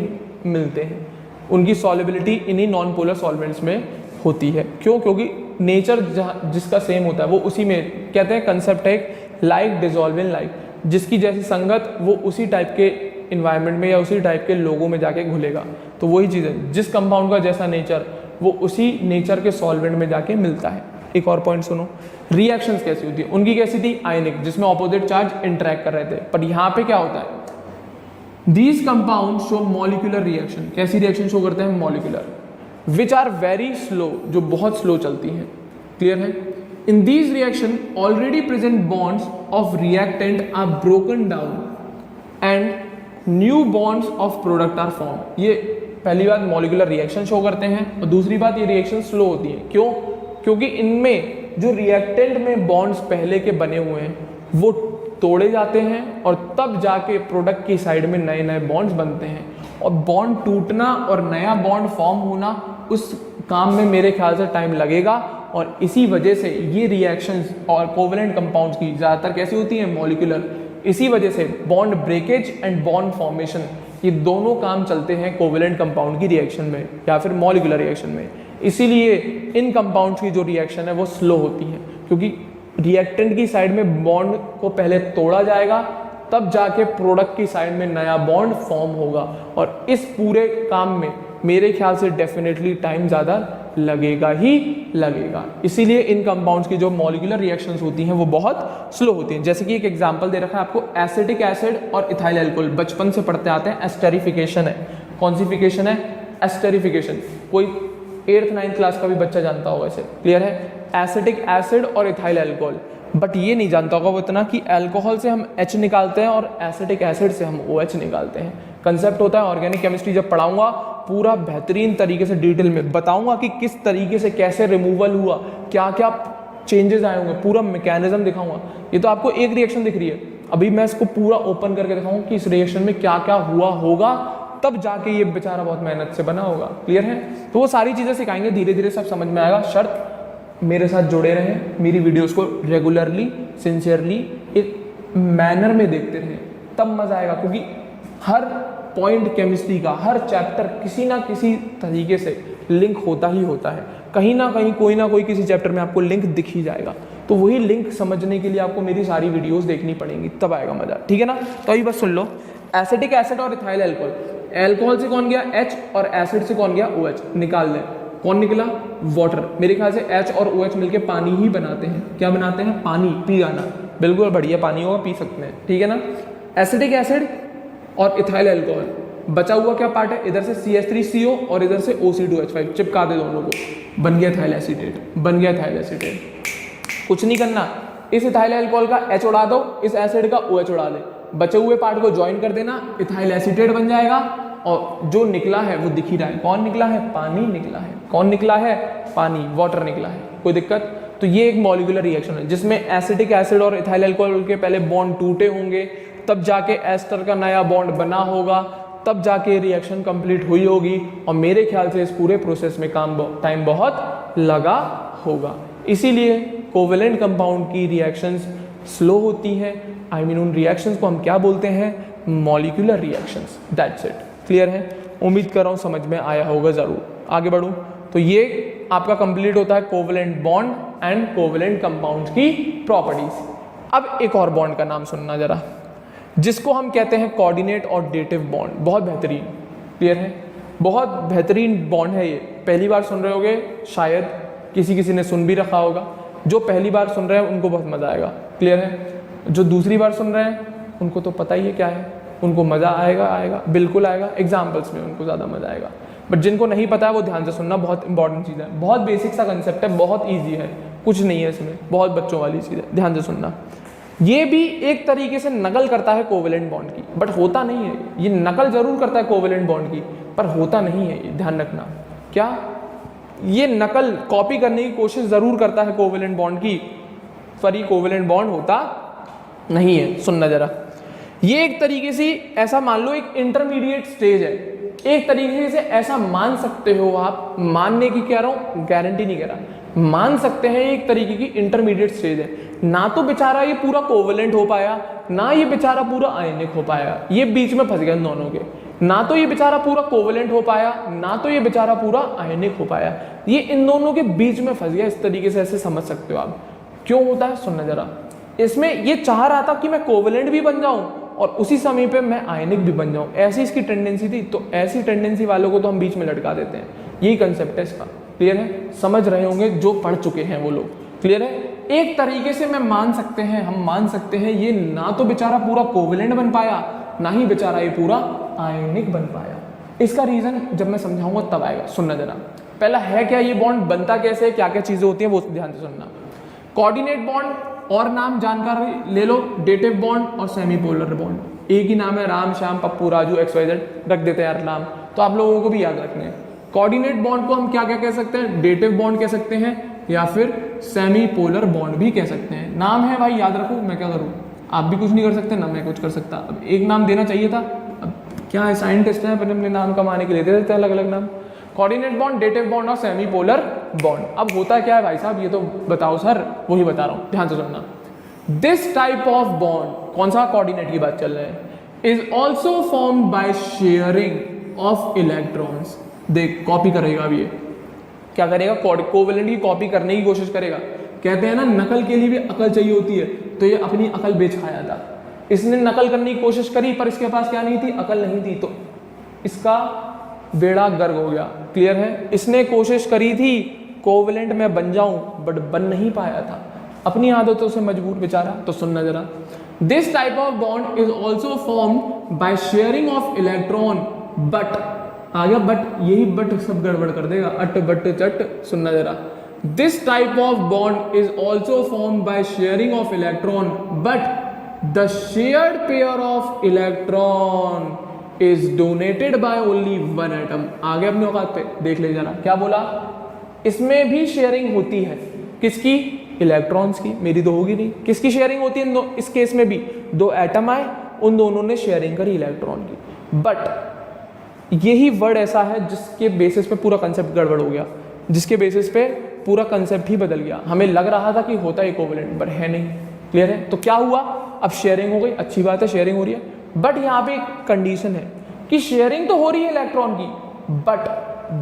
मिलते हैं, उनकी सॉल्युबिलिटी इन्हीं नॉन पोलर सॉल्वेंट्स में होती है। क्यों, क्योंकि नेचर जिसका सेम होता है वो उसी में, कहते हैं कंसेप्ट है लाइक डिजॉल्व इन लाइक, जिसकी जैसी संगत वो उसी टाइप के इन्वायरमेंट में या उसी टाइप के लोगों में जाके घुलेगा। तो वही चीज़ है, जिस कंपाउंड का जैसा नेचर वो उसी नेचर के सॉल्वेंट में जाके मिलता है। एक और पॉइंट सुनो, रिएक्शंस कैसी होती है उनकी, कैसी थी, आयनिक, जिसमें ऑपोजिट चार्ज इंटरेक्ट कर रहे थे। पर यहाँ पे क्या होता है, these compound show molecular reaction. कैसी रिएक्शन शो करते हैं, molecular, which are very slow, जो बहुत स्लो चलती हैं। क्लियर है। In these reaction already present bonds of reactant are broken down and new bonds of product are form. ये पहली बात मॉलिक्यूलर रिएक्शन शो करते हैं, और दूसरी बात ये रिएक्शन स्लो होती है। क्यों, क्योंकि इनमें जो रिएक्टेंट में बॉन्ड्स पहले के बने हुए हैं वो तोड़े जाते हैं और तब जाके प्रोडक्ट की साइड में नए नए बॉन्ड्स बनते हैं। और बॉन्ड टूटना और नया बॉन्ड फॉर्म होना, उस काम में मेरे ख्याल से टाइम लगेगा। और इसी वजह से ये रिएक्शंस और कोवेलेंट कंपाउंड्स की ज़्यादातर कैसी होती हैं, मॉलिक्यूलर। इसी वजह से bond breakage and bond formation, ये दोनों काम चलते हैं कोवेलेंट कंपाउंड की रिएक्शन में या फिर मॉलिक्यूलर रिएक्शन में। इसीलिए इन कंपाउंड्स की जो रिएक्शन है वो स्लो होती है, क्योंकि रिएक्टेंट की साइड में बॉन्ड को पहले तोड़ा जाएगा, तब जाके प्रोडक्ट की साइड में नया बॉन्ड फॉर्म होगा। और इस पूरे काम में मेरे ख्याल से डेफिनेटली टाइम ज़्यादा लगेगा ही लगेगा। इसीलिए इन कंपाउंड्स की जो मॉलिक्यूलर रिएक्शंस होती हैं वो बहुत स्लो होती हैं। जैसे कि एक एग्जांपल दे रखा है आपको, एसिटिक एसिड और इथाइल अल्कोहल, बचपन से पढ़ते आते हैं, एस्टेरिफिकेशन है। कौन सी फिकेशन है, एस्टेरिफिकेशन। कोई 8th 9th क्लास का भी बच्चा जानता होगा इसे, क्लियर है। एसिटिक एसिड और इथाइल अल्कोहल, बट ये नहीं जानता होगा वो इतना कि अल्कोहल से हम H निकालते हैं और एसिटिक एसिड से हम OH निकालते हैं। कंसेप्ट होता है ऑर्गेनिक केमिस्ट्री, जब पढ़ाऊंगा पूरा बेहतरीन तरीके से डिटेल में बताऊंगा कि किस तरीके से कैसे रिमूवल हुआ, क्या क्या चेंजेस आए होंगे, पूरा मैकेनिज्म दिखाऊंगा। ये तो आपको एक रिएक्शन दिख रही है, अभी मैं इसको पूरा ओपन करके दिखाऊंगा कि इस रिएक्शन में क्या क्या हुआ होगा, तब जाके ये बेचारा बहुत मेहनत से बना होगा। क्लियर है। तो वो सारी चीज़ें सिखाएंगे, धीरे धीरे सब समझ में आएगा। शर्त मेरे साथ जुड़े रहें, मेरी वीडियोस को रेगुलरली सिंसियरली एक मैनर में देखते रहें, तब मज़ा आएगा। क्योंकि हर पॉइंट केमिस्ट्री का, हर चैप्टर किसी ना किसी तरीके से लिंक होता ही होता है। कहीं ना कहीं कोई ना कोई किसी चैप्टर में आपको लिंक दिख ही जाएगा। तो वही लिंक समझने के लिए आपको मेरी सारी वीडियोस देखनी पड़ेंगी, तब आएगा मज़ा। ठीक है ना। तो अभी बस सुन लो, एसिटिक एसिड और इथाइल अल्कोहल, अल्कोहल से कौन गया H और एसिड से कौन गया OH, निकाल लें। कौन निकला, वाटर। मेरे ख्याल से H और OH मिलके पानी ही बनाते हैं। क्या बनाते हैं, पानी, पी जाना, बिल्कुल बढ़िया पानी होगा, पी सकते हैं। ठीक है ना। एसिटिक एसिड और इथाइल अल्कोहल, बचा हुआ क्या पार्ट है, इधर से CH3CO और इधर से OC2H5, चिपका दे दोनों को, बन गया इथाइल एसीटेट, बन गया इथाइल एसीटेट। कुछ नहीं करना, इस इथाइल अल्कोहल का H उड़ा दो, इस एसिड का OH उड़ा दे, बचे हुए पार्ट को ज्वाइन कर देना, इथाइल एसीटेट बन जाएगा। और जो निकला है वो दिख ही रहा है, कौन निकला है, पानी निकला है। कौन निकला है, पानी, वाटर निकला है। कोई दिक्कत। तो ये एक मॉलिक्यूलर रिएक्शन है जिसमें एसिटिक एसिड और इथाइल अल्कोहल के पहले बॉन्ड टूटे होंगे, तब जाके एस्टर का नया बॉन्ड बना होगा, तब जाके रिएक्शन कंप्लीट हुई होगी। और मेरे ख्याल से इस पूरे प्रोसेस में टाइम बहुत लगा होगा। इसीलिए कोवेलेंट कंपाउंड की रिएक्शंस स्लो होती हैं। उन रिएक्शंस को हम क्या बोलते हैं, molecular reactions. That's it. Clear है। उम्मीद कर रहा हूँ समझ में आया होगा ज़रूर। आगे बढ़ूँ तो ये आपका कंप्लीट होता है covalent bond and covalent compounds की प्रॉपर्टीज। अब एक और बॉन्ड का नाम सुनना जरा, जिसको हम कहते हैं कोऑर्डिनेट और डेटिव बॉन्ड। बहुत बेहतरीन, क्लियर है, बहुत बेहतरीन बॉन्ड है ये। पहली बार सुन रहे होगे, शायद किसी ने सुन भी रखा होगा। जो पहली बार सुन रहे हैं उनको बहुत मज़ा आएगा। क्लियर है। जो दूसरी बार सुन रहे हैं उनको तो पता ही है क्या है, उनको मज़ा आएगा, बिल्कुल आएगा। एग्जाम्पल्स में उनको ज़्यादा मज़ा आएगा। बट जिनको नहीं पता है वो ध्यान से सुनना, बहुत इंपॉर्टेंट चीज़ है। बहुत बेसिक सा कंसेप्ट है, बहुत ईजी है, कुछ नहीं है इसमें, बहुत बच्चों वाली चीज़ है, ध्यान से सुनना। ये भी एक तरीके से नकल करता है कोवेलेंट बॉन्ड की, बट होता नहीं है। ये नकल जरूर करता है कोवेलेंट बॉन्ड की, पर होता नहीं है, ये ध्यान रखना। क्या, ये नकल, कॉपी करने की कोशिश ज़रूर करता है कोवेलेंट बॉन्ड की, परस्पर ही कोवेलेंट बॉन्ड होता नहीं है। सुनना जरा, ये एक तरीके से ऐसा मान लो एक इंटरमीडिएट स्टेज है, एक तरीके से ऐसा मान सकते हो आप, मानने की कह रहा हूँ, गारंटी नहीं कह रहा, मान सकते हैं एक तरीके की इंटरमीडिएट स्टेज है। ना तो बेचारा ये पूरा कोवेलेंट हो पाया, ना ये बेचारा पूरा आयनिक हो पाया, ये बीच में फंस गए इन दोनों के। ना तो ये बेचारा पूरा कोवेलेंट हो पाया, ना तो ये बेचारा पूरा आयनिक हो पाया, ये इन दोनों के बीच में फंस गया। इस तरीके से ऐसे समझ सकते हो आप। क्यों होता है सुनना जरा, इसमें ये चाह रहा था कि मैं कोवेलेंट भी बन जाऊं और उसी समय पे मैं आयनिक भी बन जाऊं, ऐसी इसकी टेंडेंसी थी। तो ऐसी टेंडेंसी वालों को तो हम बीच में लटका देते हैं। यही कंसेप्ट है इसका। क्लियर है? समझ रहे होंगे जो पढ़ चुके हैं वो लोग। क्लियर है? एक तरीके से हम मान सकते हैं ये ना तो बेचारा पूरा कोवेलेंट बन पाया, ना ही बेचारा ये पूरा आयनिक बन पाया। इसका रीजन जब मैं समझाऊंगा तब आएगा। सुनना जरा, पहला है क्या, ये बॉन्ड बनता कैसे है, क्या क्या चीजें होती हैं वो ध्यान से सुनना। कोऑर्डिनेट बॉन्ड और नाम जानकारी ले लो, डेटिव बॉन्ड और सेमी पोलर बॉन्ड। एक ही नाम है, राम श्याम पप्पू राजू XYZ रख देते हैं यार नाम, तो आप लोगों को भी याद रखने हैं। कोऑर्डिनेट बॉन्ड को हम क्या क्या कह सकते हैं, डेटिव बॉन्ड कह सकते हैं या फिर सेमी पोलर बॉन्ड भी कह सकते हैं। नाम है भाई, याद रखो, मैं क्या करूँ, आप भी कुछ नहीं कर सकते ना मैं कुछ कर सकता। अब एक नाम देना चाहिए था, अब क्या है, साइंटिस्ट है, अपने नाम कमाने के लिए दे देते हैं अलग अलग नाम। कोऑर्डिनेट बॉन्ड, डेटिव बॉन्ड और सेमी पोलर बॉन्ड। अब होता क्या है भाई साहब, ये तो बताओ सर, वही बता रहा हूँ, ध्यान से सुनना। दिस टाइप ऑफ बॉन्ड, कौन सा, कोऑर्डिनेट की बात चल रही है, is also formed by sharing of electrons. देख कॉपी करेगा, अब ये क्या करेगा, कोवेलेंट की कॉपी करने की कोशिश करेगा। कहते हैं ना नकल के लिए भी अकल चाहिए होती है, तो ये अपनी अकल बेच खाया था। इसने नकल करने की कोशिश करी पर इसके पास क्या नहीं थी, अकल नहीं थी, तो इसका बेड़ा गर्क हो गया। क्लियर है? इसने कोशिश करी थी कोवेलेंट में बन जाऊं, बट बन नहीं पाया था, अपनी आदतों से मजबूर बेचारा। तो सुनना जरा, this type of bond is also formed by sharing of electron, but आ गया बट, यही बट सब गड़बड़ कर देगा, अट बट चट। सुनना जरा, this type of bond is also formed by sharing of electron, but the shared pair of electron is donated by only one atom. आगे अपने औकात पे देख ले जरा, क्या बोला, इसमें भी शेयरिंग होती है, किसकी, इलेक्ट्रॉन्स की, मेरी तो होगी नहीं। किसकी शेयरिंग होती है इस केस में भी, दो एटम आए, उन दोनों ने शेयरिंग करी इलेक्ट्रॉन की। बट यही वर्ड ऐसा है जिसके बेसिस पे पूरा कंसेप्ट गड़बड़ हो गया, जिसके बेसिस पे पूरा कंसेप्ट ही बदल गया। हमें लग रहा था कि होता है कोवेलेंट, बट है नहीं। क्लियर है? तो क्या हुआ, अब शेयरिंग हो गई, अच्छी बात है, शेयरिंग हो रही है, बट यहाँ पे एक कंडीशन है कि शेयरिंग तो हो रही है इलेक्ट्रॉन की, बट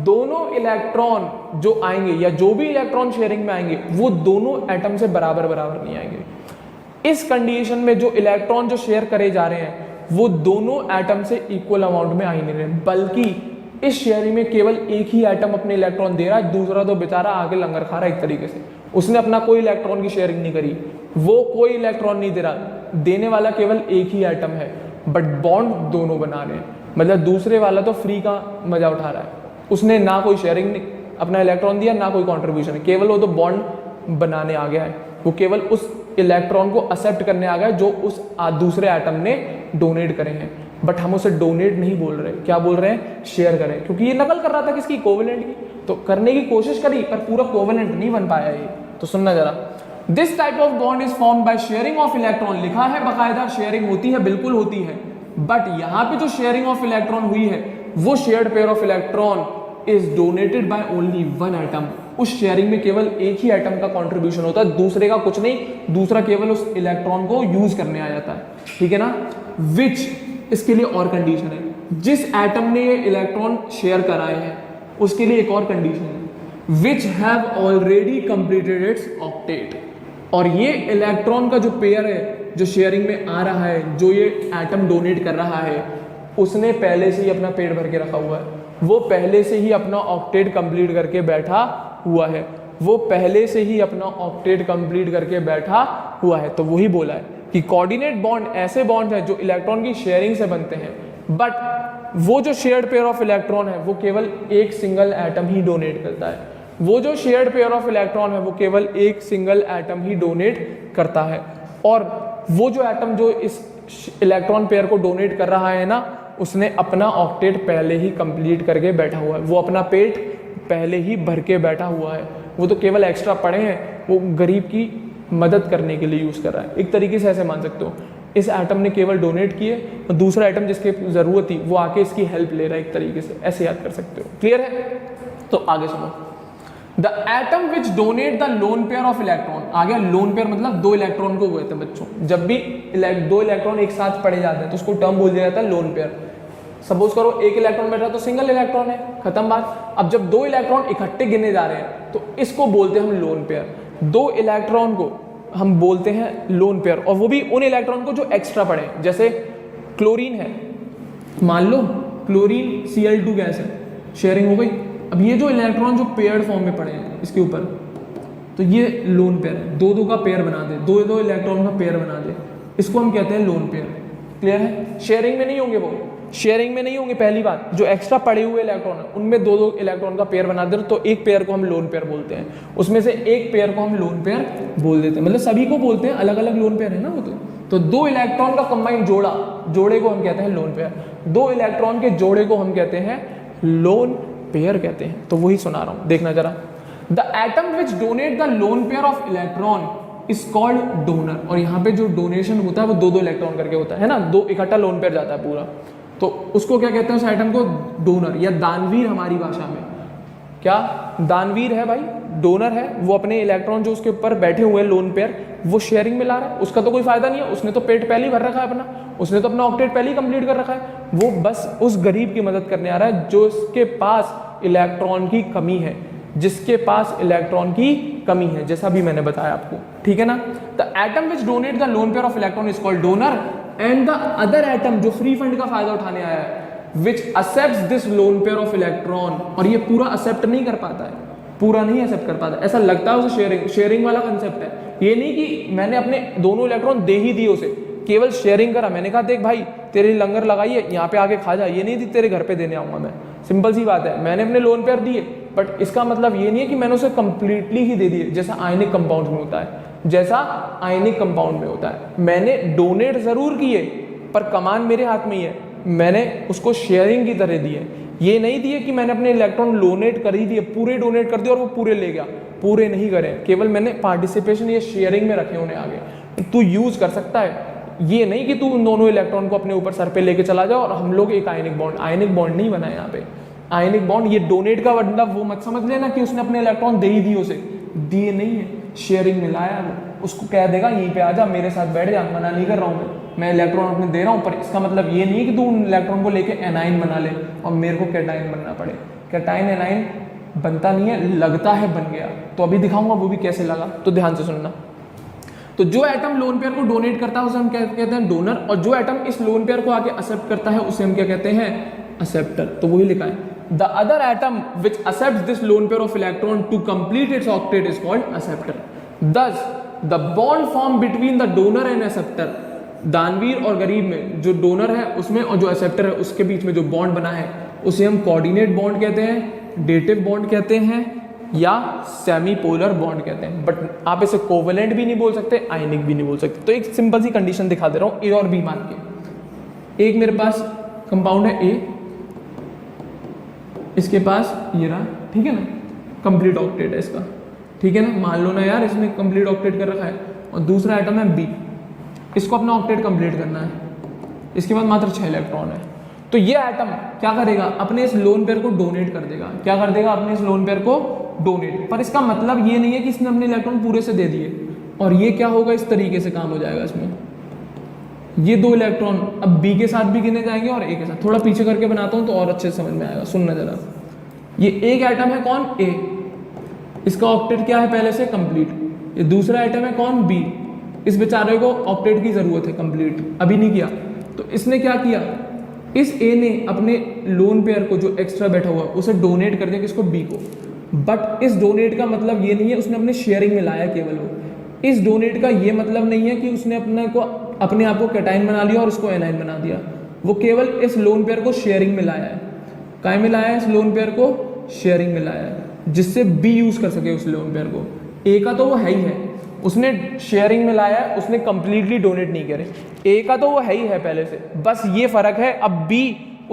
दोनों इलेक्ट्रॉन जो आएंगे या जो भी इलेक्ट्रॉन शेयरिंग में आएंगे वो दोनों एटम से बराबर बराबर नहीं आएंगे। इस कंडीशन में जो इलेक्ट्रॉन जो शेयर करे जा रहे हैं वो दोनों एटम से इक्वल अमाउंट में आ ही नहीं रहे, बल्कि इस शेयरिंग में केवल एक ही एटम अपने इलेक्ट्रॉन दे रहा है, दूसरा तो बेचारा आगे लंगर खा रहा है एक तरीके से। उसने अपना कोई इलेक्ट्रॉन की शेयरिंग नहीं करी, वो कोई इलेक्ट्रॉन नहीं दे रहा, देने वाला केवल एक ही एटम है, बट बॉन्ड दोनों बना रहे हैं। मतलब दूसरे वाला तो फ्री का मजा उठा रहा है, उसने ना कोई शेयरिंग अपना इलेक्ट्रॉन दिया, ना कोई कॉन्ट्रीब्यूशन है, केवल वो तो बॉन्ड बनाने आ गया है, वो केवल उस इलेक्ट्रॉन को एक्सेप्ट करने आ गया जो उस दूसरे एटम ने डोनेट करे हैं। बट हम उसे डोनेट नहीं बोल रहे, क्या बोल रहे हैं, शेयर करें, क्योंकि ये नकल कर रहा था किसकी, कोवेलेंट की। तो करने की कोशिश करी पर पूरा कोवेलेंट नहीं बन पाया ये। तो सुनना जरा, this type of bond is formed by sharing of electron, लिखा है बकायदा शेयरिंग होती है, बिल्कुल होती है, बट यहाँ पे जो शेयरिंग ऑफ इलेक्ट्रॉन हुई है वो shared pair of electron is donated by only one atom. उस शेयरिंग में केवल एक ही एटम का कंट्रीब्यूशन होता है, दूसरे का कुछ नहीं, दूसरा केवल उस इलेक्ट्रॉन को यूज करने आ जाता है। ठीक है ना, विच, इसके लिए और कंडीशन है, जिस एटम ने ये इलेक्ट्रॉन शेयर कराए हैं उसके लिए एक और कंडीशन है, which have already completed it's octet. और ये इलेक्ट्रॉन का जो पेयर है जो शेयरिंग में आ रहा है, जो ये एटम डोनेट कर रहा है, उसने पहले से ही अपना पेट भर के रखा हुआ है, वो पहले से ही अपना ऑक्टेट कंप्लीट करके बैठा हुआ है, वो पहले से ही अपना ऑक्टेट कंप्लीट करके बैठा हुआ है। तो वही बोला है कि कोऑर्डिनेट बॉन्ड ऐसे बॉन्ड है जो इलेक्ट्रॉन की शेयरिंग से बनते हैं, बट वो जो शेयर्ड पेयर ऑफ इलेक्ट्रॉन है वो केवल एक सिंगल एटम ही डोनेट करता है, वो जो शेयर्ड पेयर ऑफ इलेक्ट्रॉन है वो केवल एक सिंगल एटम ही डोनेट करता है। और वो जो एटम जो इस इलेक्ट्रॉन पेयर को डोनेट कर रहा है ना, उसने अपना ऑक्टेट पहले ही कंप्लीट करके बैठा हुआ है, वो अपना पेट पहले ही भर के बैठा हुआ है, वो तो केवल एक्स्ट्रा पड़े हैं, वो गरीब की मदद करने के लिए यूज़ कर रहा है। एक तरीके से ऐसे मान सकते हो, इस एटम ने केवल डोनेट किए और दूसरा एटम जिसके ज़रूरत थी वो आके इसकी हेल्प ले रहा है, एक तरीके से ऐसे याद कर सकते हो। क्लियर है? तो आगे सुनो, the atom which donate the lone pair of electron. आ गया लोन पेयर मतलब 2 इलेक्ट्रॉन को हुए थे बच्चों। जब भी 2 इलेक्ट्रॉन एक साथ पड़े जाते हैं तो उसको टर्म बोल दिया जाता है लोन पेयर। सपोज करो एक इलेक्ट्रॉन बैठ रहा तो सिंगल इलेक्ट्रॉन है, खत्म बात। अब जब 2 इलेक्ट्रॉन इकट्ठे गिने जा रहे हैं तो इसको बोलते हैं हम लोन पेयर। 2 इलेक्ट्रॉन को हम बोलते हैं लोन पेयर, और वो भी उन इलेक्ट्रॉन को जो एक्स्ट्रा पड़े। जैसे क्लोरीन है, मान लो क्लोरीन Cl2 गैस है, शेयरिंग हो गई। अब ये जो इलेक्ट्रॉन जो पेयर्ड फॉर्म में पड़े हैं इसके ऊपर, तो ये लोन पेयर है। 2-2 का पेयर बना दे, 2-2 इलेक्ट्रॉन का पेयर बना दे, इसको हम कहते हैं लोन पेयर। क्लियर है? शेयरिंग में नहीं होंगे, वो शेयरिंग में नहीं होंगे। पहली बात, जो एक्स्ट्रा पड़े हुए इलेक्ट्रॉन है उनमें 2-2 इलेक्ट्रॉन का पेयर बना दे तो एक पेयर को हम लोन पेयर बोलते हैं, उसमें से एक पेयर को हम लोन पेयर बोल देते हैं। मतलब सभी को बोलते हैं, अलग अलग लोन पेयर है ना वो। तो 2 इलेक्ट्रॉन का कंबाइंड जोड़े को हम कहते हैं लोन पेयर। 2 इलेक्ट्रॉन के जोड़े को हम कहते हैं लोन पेयर कहते हैं। तो वही सुना रहा हूं, देखना जरा। The atom which donate the lone pair of electron is called donor. और यहाँ पे जो डोनेशन होता है वो 2-2 इलेक्ट्रॉन करके होता है ना, 2 इकट्ठा लोन पेयर जाता है पूरा, तो उसको क्या कहते हैं उस आइटम को? डोनर या दानवीर हमारी भाषा में। क्या दानवीर है भाई? डोनर है, वो अपने इलेक्ट्रॉन जो उसके ऊपर बैठे हुए हैं लोन पेयर वो शेयरिंग में ला रहा है। उसका तो कोई फायदा नहीं है, उसने तो पेट पहले ही भर रखा है अपना, उसने तो अपना ऑक्टेट पहले ही कंप्लीट कर रखा है। वो बस उस गरीब की मदद करने आ रहा है जो उसके पास इलेक्ट्रॉन की कमी है, जिसके पास इलेक्ट्रॉन की कमी है, जैसा भी मैंने बताया आपको। ठीक है ना? The atom which donate the lone pair of electron is called donor, and the other atom जो फ्री फंड का फायदा उठाने आया है which accepts this lone pair of electron. और ये पूरा एक्सेप्ट नहीं कर पाता है, पूरा नहीं एक्सेप्ट कर पाता। ऐसा लगता है उसे शेयरिंग वाला कंसेप्ट है। ये नहीं कि मैंने अपने दोनों इलेक्ट्रॉन दे ही दिए उसे, केवल शेयरिंग करा। मैंने कहा देख भाई तेरी लंगर लगाई है, यहाँ पे आके खा जा। ये नहीं थी तेरे घर पे देने आऊंगा मैं, सिंपल सी बात है। मैंने अपने लोन पेयर दिए, बट इसका मतलब ये नहीं है कि मैंने उसे कंप्लीटली ही दे दिए, जैसा आयनिक कंपाउंड में होता है। जैसा आयनिक कंपाउंड में होता है, मैंने डोनेट जरूर किए पर कमान मेरे हाथ में ही है, मैंने उसको शेयरिंग की तरह दिए। ये नहीं दिए कि मैंने अपने इलेक्ट्रॉन डोनेट कर ही दिए, पूरे डोनेट कर दिए और वो पूरे ले गया, पूरे नहीं करे, केवल मैंने पार्टिसिपेशन ये शेयरिंग में रखे उन्हें आगे। तू यूज कर सकता है, ये नहीं कि तू उन दोनों इलेक्ट्रॉन को अपने ऊपर सर पे लेके चला जाओ और हम लोग एक आयनिक बॉन्ड नहीं बनाए यहाँ पे। आयनिक बॉन्ड ये डोनेट का मतलब वो मत समझ लेना कि उसने अपने इलेक्ट्रॉन दे ही दिए, उसे दिए नहीं है, शेयरिंग में लाया। उसको कह देगा यहीं पे आ जा, मेरे साथ बैठ जा, मना नहीं कर रहा हूँ मैं इलेक्ट्रॉन अपने दे रहा हूँ, पर इसका मतलब ये नहीं है कि तू उन इलेक्ट्रॉन को लेके एनाइन बना ले और मेरे को कैटाइन बनना पड़े। कैटाइन एनाइन बनता नहीं है, लगता है बन गया। तो अभी दिखाऊंगा वो भी कैसे लगा, तो ध्यान से सुनना। तो जो एटम लोन पेयर को डोनेट करता है उसे हम क्या कहते हैं? डोनर। और जो एटम इस लोन पेयर को आके एक्सेप्ट करता है उसे हम क्या कहते हैं? एक्सेप्टर। तो वही लिखा है, the other atom which accepts this lone pair of electron to complete its octet is called acceptor. Thus the bond form between the donor and acceptor, दानवीर और गरीब में जो डोनर है उसमें और जो एक्सेप्टर है उसके बीच में जो बॉन्ड बना है उसे हम कोऑर्डिनेट बॉन्ड कहते हैं, डेटिव बॉन्ड कहते हैं या सेमी पोलर बॉन्ड कहते हैं। बट आप इसे कोवेलेंट भी नहीं बोल सकते, आयनिक भी नहीं बोल सकते। तो एक सिंपल सी कंडीशन दिखा दे रहा हूं, ए और बी मान के। एक मेरे पास कंपाउंड है ए, इसके पास ये रहा, ठीक है ना, कंप्लीट ऑक्टेट है इसका, ठीक है ना, मान लो ना यार इसने कंप्लीट ऑक्टेट कर रखा है। और दूसरा आइटम है बी, इसको अपना ऑक्टेट कंप्लीट करना है, इसके बाद मात्र 6 इलेक्ट्रॉन है। तो ये एटम क्या करेगा? अपने इस लोन पेयर को डोनेट कर देगा। क्या कर देगा? अपने इस लोन पेयर को डोनेट। पर इसका मतलब ये नहीं है कि इसने अपने इलेक्ट्रॉन पूरे से दे दिए। और ये क्या होगा? इस तरीके से काम हो जाएगा इसमें। ये 2 इलेक्ट्रॉन अब बी के साथ भी गिने जाएंगे और ए के साथ। थोड़ा पीछे करके बनाता हूं तो और अच्छे से समझ में आएगा, सुनना जरा। ये एक आइटम है कौन? ए, इसका ऑक्टेट क्या है पहले से? कंप्लीट। ये दूसरा आइटम है कौन? बी, इस बेचारे को ऑक्टेट की जरूरत है, कंप्लीट अभी नहीं किया। तो इसने क्या किया? इस ए ने अपने लोन पेयर को जो एक्स्ट्रा बैठा हुआ उसे डोनेट कर दिया, किसको? बी को। बट इस डोनेट का मतलब ये नहीं है उसने अपने शेयरिंग में लाया केवल वो। इस डोनेट का ये मतलब नहीं है कि उसने अपने आप को कैटाइन बना लिया और उसको एनाइन बना दिया। वो केवल इस लोन पेयर को शेयरिंग में लाया है। काय में लाया है? इस लोन पेयर को शेयरिंग में लाया है, जिससे बी यूज कर सके उस लोन पेयर को। ए का तो वो है ही है, उसने शेयरिंग में लाया है, उसने कंप्लीटली डोनेट नहीं करे। ए का तो वो है ही है पहले से, बस ये फर्क है अब बी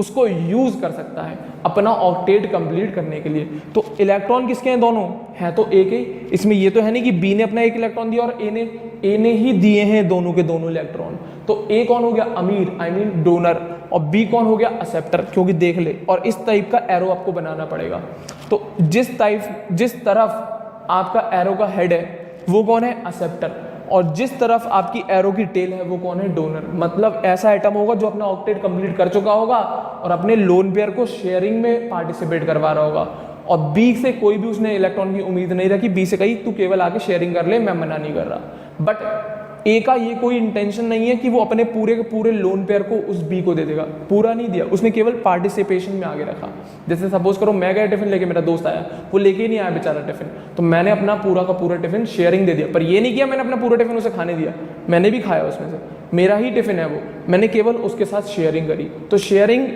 उसको यूज कर सकता है अपना ऑक्टेट कंप्लीट करने के लिए। तो इलेक्ट्रॉन किसके हैं, दोनों हैं तो ए के, इसमें ये तो है नहीं कि बी ने अपना एक इलेक्ट्रॉन दिया और ए ने ही दिए हैं दोनों के दोनों इलेक्ट्रॉन। तो ए कौन हो गया, अमीर आई मीन डोनर, और बी कौन हो गया, एक्सेप्टर, क्योंकि देख ले। और इस टाइप का एरो आपको बनाना पड़ेगा। तो जिस तरफ आपका एरो का हेड है वो कौन है, एक्सेप्टर, और जिस तरफ आपकी एरो की टेल है वो कौन है, डोनर। मतलब ऐसा एटम होगा जो अपना ऑक्टेट कंप्लीट कर चुका होगा और अपने लोन पेयर को शेयरिंग में पार्टिसिपेट करवा रहा होगा, और बी से कोई भी उसने इलेक्ट्रॉन की उम्मीद नहीं रखी, बी से कही तू केवल आके शेयरिंग कर ले, मैं मना नहीं कर रहा। बट ए का ये कोई इंटेंशन नहीं है कि वो अपने पूरे के पूरे लोन पेयर को उस बी को दे देगा, पूरा नहीं दिया उसने, केवल पार्टिसिपेशन में आगे रखा। जैसे सपोज करो मैं गया टिफिन लेके, मेरा दोस्त आया, वो लेके ही नहीं आया बेचारा टिफिन, तो मैंने अपना पूरा का पूरा टिफिन शेयरिंग दे दिया। पर ये नहीं किया मैंने अपना पूरा टिफिन उसे खाने दिया, मैंने भी खाया उसमें से, मेरा ही टिफिन है वो, मैंने केवल उसके साथ शेयरिंग करी। तो शेयरिंग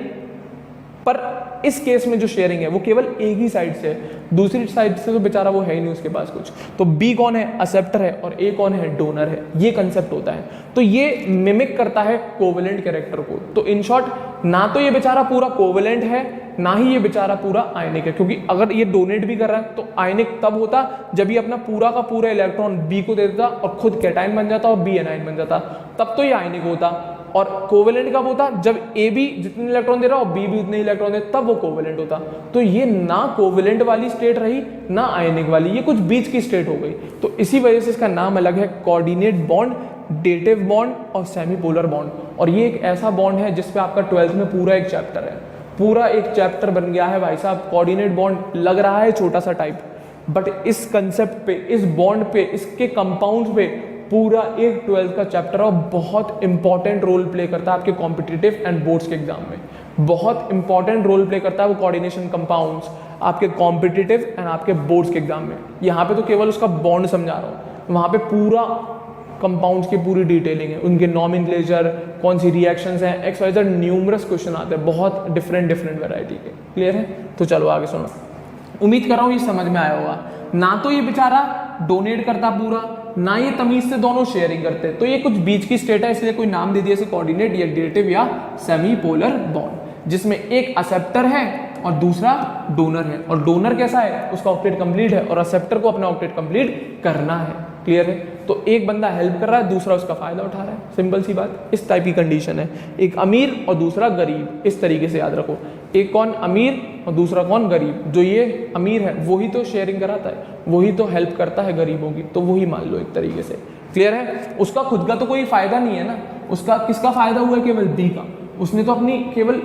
पर इस केस में जो शेयरिंग है वो केवल एक ही साइड से है, दूसरी साइड से तो बेचारा वो है ही नहीं उसके पास कुछ। तो बी कौन है, एक्सेप्टर है, और ए कौन है, डोनर है। ये कंसेप्ट होता है। तो ये मिमिक करता है कोवेलेंट कैरेक्टर को। तो इन शॉर्ट, ना तो ये बेचारा पूरा कोवेलेंट है, ना ही ये बेचारा पूरा आयनिक है, क्योंकि अगर ये डोनेट भी कर रहा है तो आयनिक तब होता जब ये अपना पूरा का पूरा इलेक्ट्रॉन बी को दे देता और खुद कैटायन बन जाता और बी एनायन बन जाता, तब तो ये आयनिक होता। और कोवेलेंट कब होता, जब ए भी जितने इलेक्ट्रॉन दे रहा हो बी भी उतने इलेक्ट्रॉन दे, तब वो कोवेलेंट होता। तो ये ना कोवेलेंट वाली स्टेट रही ना आयनिक वाली, ये कुछ बीच की स्टेट हो गई। तो इसी वजह से इसका नाम अलग है, कोऑर्डिनेट बॉन्ड, डेटिव बॉन्ड और सेमी पोलर बॉन्ड। और ये एक ऐसा बॉन्ड है जिसपे आपका 12th में पूरा एक चैप्टर है, पूरा एक चैप्टर बन गया है भाई साहब। कोऑर्डिनेट बॉन्ड लग रहा है छोटा सा टाइप, बट इस कंसेप्ट पे, इस बॉन्ड पे, इसके कंपाउंड पे पूरा एक 12th का चैप्टर है और बहुत इंपॉर्टेंट रोल प्ले करता है आपके कॉम्पिटिटिव एंड बोर्ड्स के एग्जाम में। बहुत इंपॉर्टेंट रोल प्ले करता है वो कोऑर्डिनेशन कंपाउंड्स आपके कॉम्पिटिटिव एंड आपके बोर्ड्स के एग्जाम में। यहाँ पे तो केवल उसका बॉन्ड समझा रहा हूँ, वहाँ पे पूरा कंपाउंड्स की पूरी डिटेलिंग है, उनके नॉमेनक्लेचर, कौन सी रिएक्शंस हैं, X Y Z numerous question आते हैं बहुत डिफरेंट वैरायटी के। क्लियर है? तो चलो आगे सुनो। उम्मीद कर रहा हूँ ये समझ में आया होगा। ना तो ये बेचारा डोनेट करता पूरा, ना ये तमीज से दोनों शेयरिंग करते, तो ये कुछ बीच की स्टेट है, इसलिए कोई नाम दे दिया, कोऑर्डिनेट या डेटिव या सेमी पोलर बॉन्ड, जिसमें एक एक्सेप्टर है और दूसरा डोनर है। और डोनर कैसा है, उसका ऑक्टेट कंप्लीट है और एक्सेप्टर को अपना ऑक्टेट कंप्लीट करना है। क्लियर है? तो एक बंदा हेल्प कर रहा है, दूसरा उसका फायदा उठा रहा है, सिंपल सी बात। इस टाइप की कंडीशन है, एक अमीर और दूसरा गरीब, इस तरीके से याद रखो। एक कौन अमीर और दूसरा कौन गरीब। जो ये अमीर है वही तो शेयरिंग कराता है, वही तो हेल्प करता है गरीबों की, तो वही मान लो एक तरीके से। क्लियर है? उसका खुद का तो कोई फायदा नहीं है ना, उसका किसका फायदा हुआ है, केवल बी का। उसने तो अपनी केवल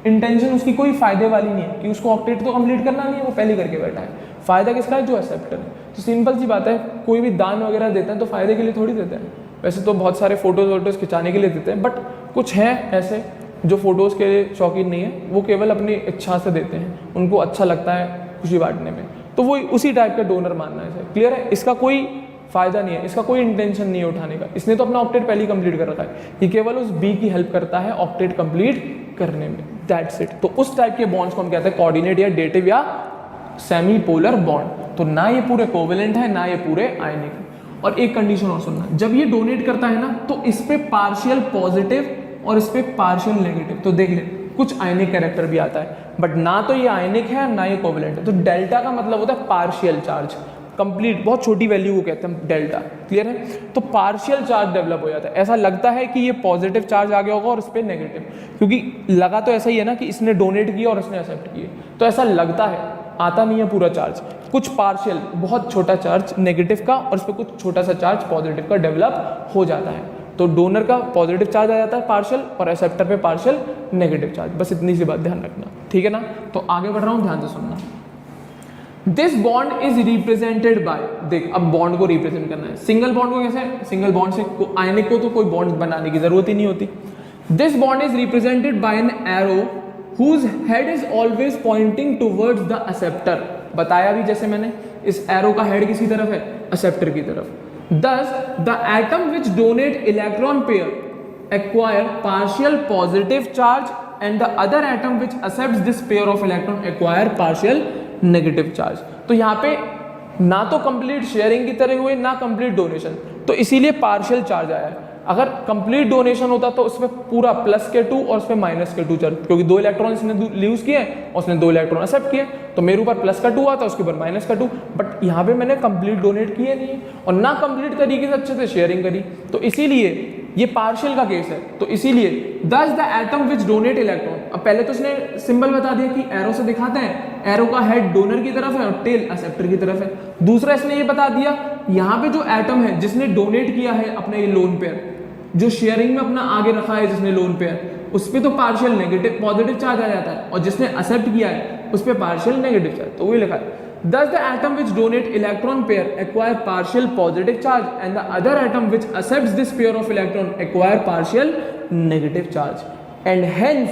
इंटेंशन उसकी कोई फायदे वाली नहीं है कि उसको ऑक्टेट तो कंप्लीट करना नहीं है, वो पहले करके बैठा है। फायदा किसका है, जो एक्सेप्टर है। तो सिंपल सी बात है, कोई भी दान वगैरह देता है तो फायदे के लिए थोड़ी देते हैं। वैसे तो बहुत सारे फोटोज खिंचाने के लिए देते हैं, बट कुछ हैं ऐसे जो फोटोज़ के लिए शौकीन नहीं है, वो केवल अपनी इच्छा से देते हैं, उनको अच्छा लगता है खुशी बांटने में, तो वो उसी टाइप का डोनर मानना है। क्लियर है? इसका कोई फायदा नहीं है, इसका कोई इंटेंशन नहीं है उठाने का, इसने तो अपना ऑक्टेट पहले ही कंप्लीट कर रखा है, ये केवल उस बी की हेल्प करता है ऑक्टेट कंप्लीट करने में, दैट्स इट। तो उस टाइप के बॉन्ड्स को हम कहते हैं कोऑर्डिनेट या डेटिव या सेमी पोलर बॉन्ड। तो ना ये पूरे कोवेलेंट है, ना ये पूरे आयनिक है। और एक कंडीशन और सुनना, जब ये डोनेट करता है ना, तो इस पे पार्शियल पॉजिटिव और इस पे पार्शियल नेगेटिव, तो देख ले कुछ आयनिक कैरेक्टर भी आता है, बट ना तो ये आयनिक है ना ये कोवेलेंट है। तो डेल्टा का मतलब होता है पार्शियल चार्ज, कंप्लीट, बहुत छोटी वैल्यू को कहते हैं डेल्टा। क्लियर है? तो पार्शियल चार्ज डेवलप हो जाता है। ऐसा लगता है कि ये पॉजिटिव चार्ज आ गया होगा और इस पर नेगेटिव, क्योंकि लगा तो ऐसा ही है ना कि इसने डोनेट किया और इसने एक्सेप्ट किए, तो ऐसा लगता है, आता नहीं है पूरा चार्ज, कुछ पार्शियल बहुत छोटा चार्ज नेगेटिव का और इस पर कुछ छोटा सा चार्ज पॉजिटिव का डेवलप हो जाता है। तो डोनर का पॉजिटिव चार्ज आ जाता है पार्शियल और एक्सेप्टर पे पार्शियल नेगेटिव चार्ज। बस इतनी सी बात ध्यान रखना, ठीक है ना? तो आगे बढ़ रहा हूँ, ध्यान से सुनना। This bond is represented by, देख अब बॉन्ड को रिप्रेजेंट करना है। सिंगल बॉन्ड को कैसे, सिंगल बॉन्ड से आयनिक को तो कोई बॉन्ड बनाने की जरूरत ही नहीं होती। This bond is represented by an arrow whose head is always pointing towards the acceptor। बताया भी जैसे मैंने, इस एरो का हेड किसी तरफ है, एक्सेप्टर की तरफ। Thus, the atom which donate electron pair acquire partial positive charge and the other atom which accepts this pair of electron acquire partial negative charge। तो यहाँ पे ना तो कंप्लीट शेयरिंग की तरह हुए ना कंप्लीट डोनेशन, तो इसीलिए पार्शियल चार्ज आया है। अगर कंप्लीट डोनेशन होता तो उसमें पूरा +2 और उसमें -2 चार्ज, क्योंकि 2 इलेक्ट्रॉन इसने यूज किए और उसने 2 इलेक्ट्रॉन एक्सेप्ट किए, तो मेरे ऊपर +2 आता, उसके ऊपर -2। बट यहाँ पे मैंने कंप्लीट डोनेट किए नहीं और ना कंप्लीट तरीके से अच्छे से शेयरिंग करी, तो इसीलिए ये पार्शियल का केस है। तो इसीलिए दस the atom which donate electron, अब पहले तो उसने सिंबल बता दिया कि एरो से दिखाते हैं, एरो का हेड डोनर की तरफ है और टेल एक्सेप्टर की तरफ है। दूसरा इसने ये बता दिया यहाँ पे जो एटम है जिसने डोनेट किया है अपने लोन पेयर, जो शेयरिंग में अपना आगे रखा है जिसने लोन पेयर, उस पर तो पार्शियल नेगेटिव पॉजिटिव चार्ज आ जाता है, और जिसने एक्सेप्ट किया है उस पर पार्शियल नेगेटिव चार्ज, तो वही लिखा है thus the atom which donate electron pair acquire partial positive charge and the other atom which accepts this pair of electron acquire partial negative charge and hence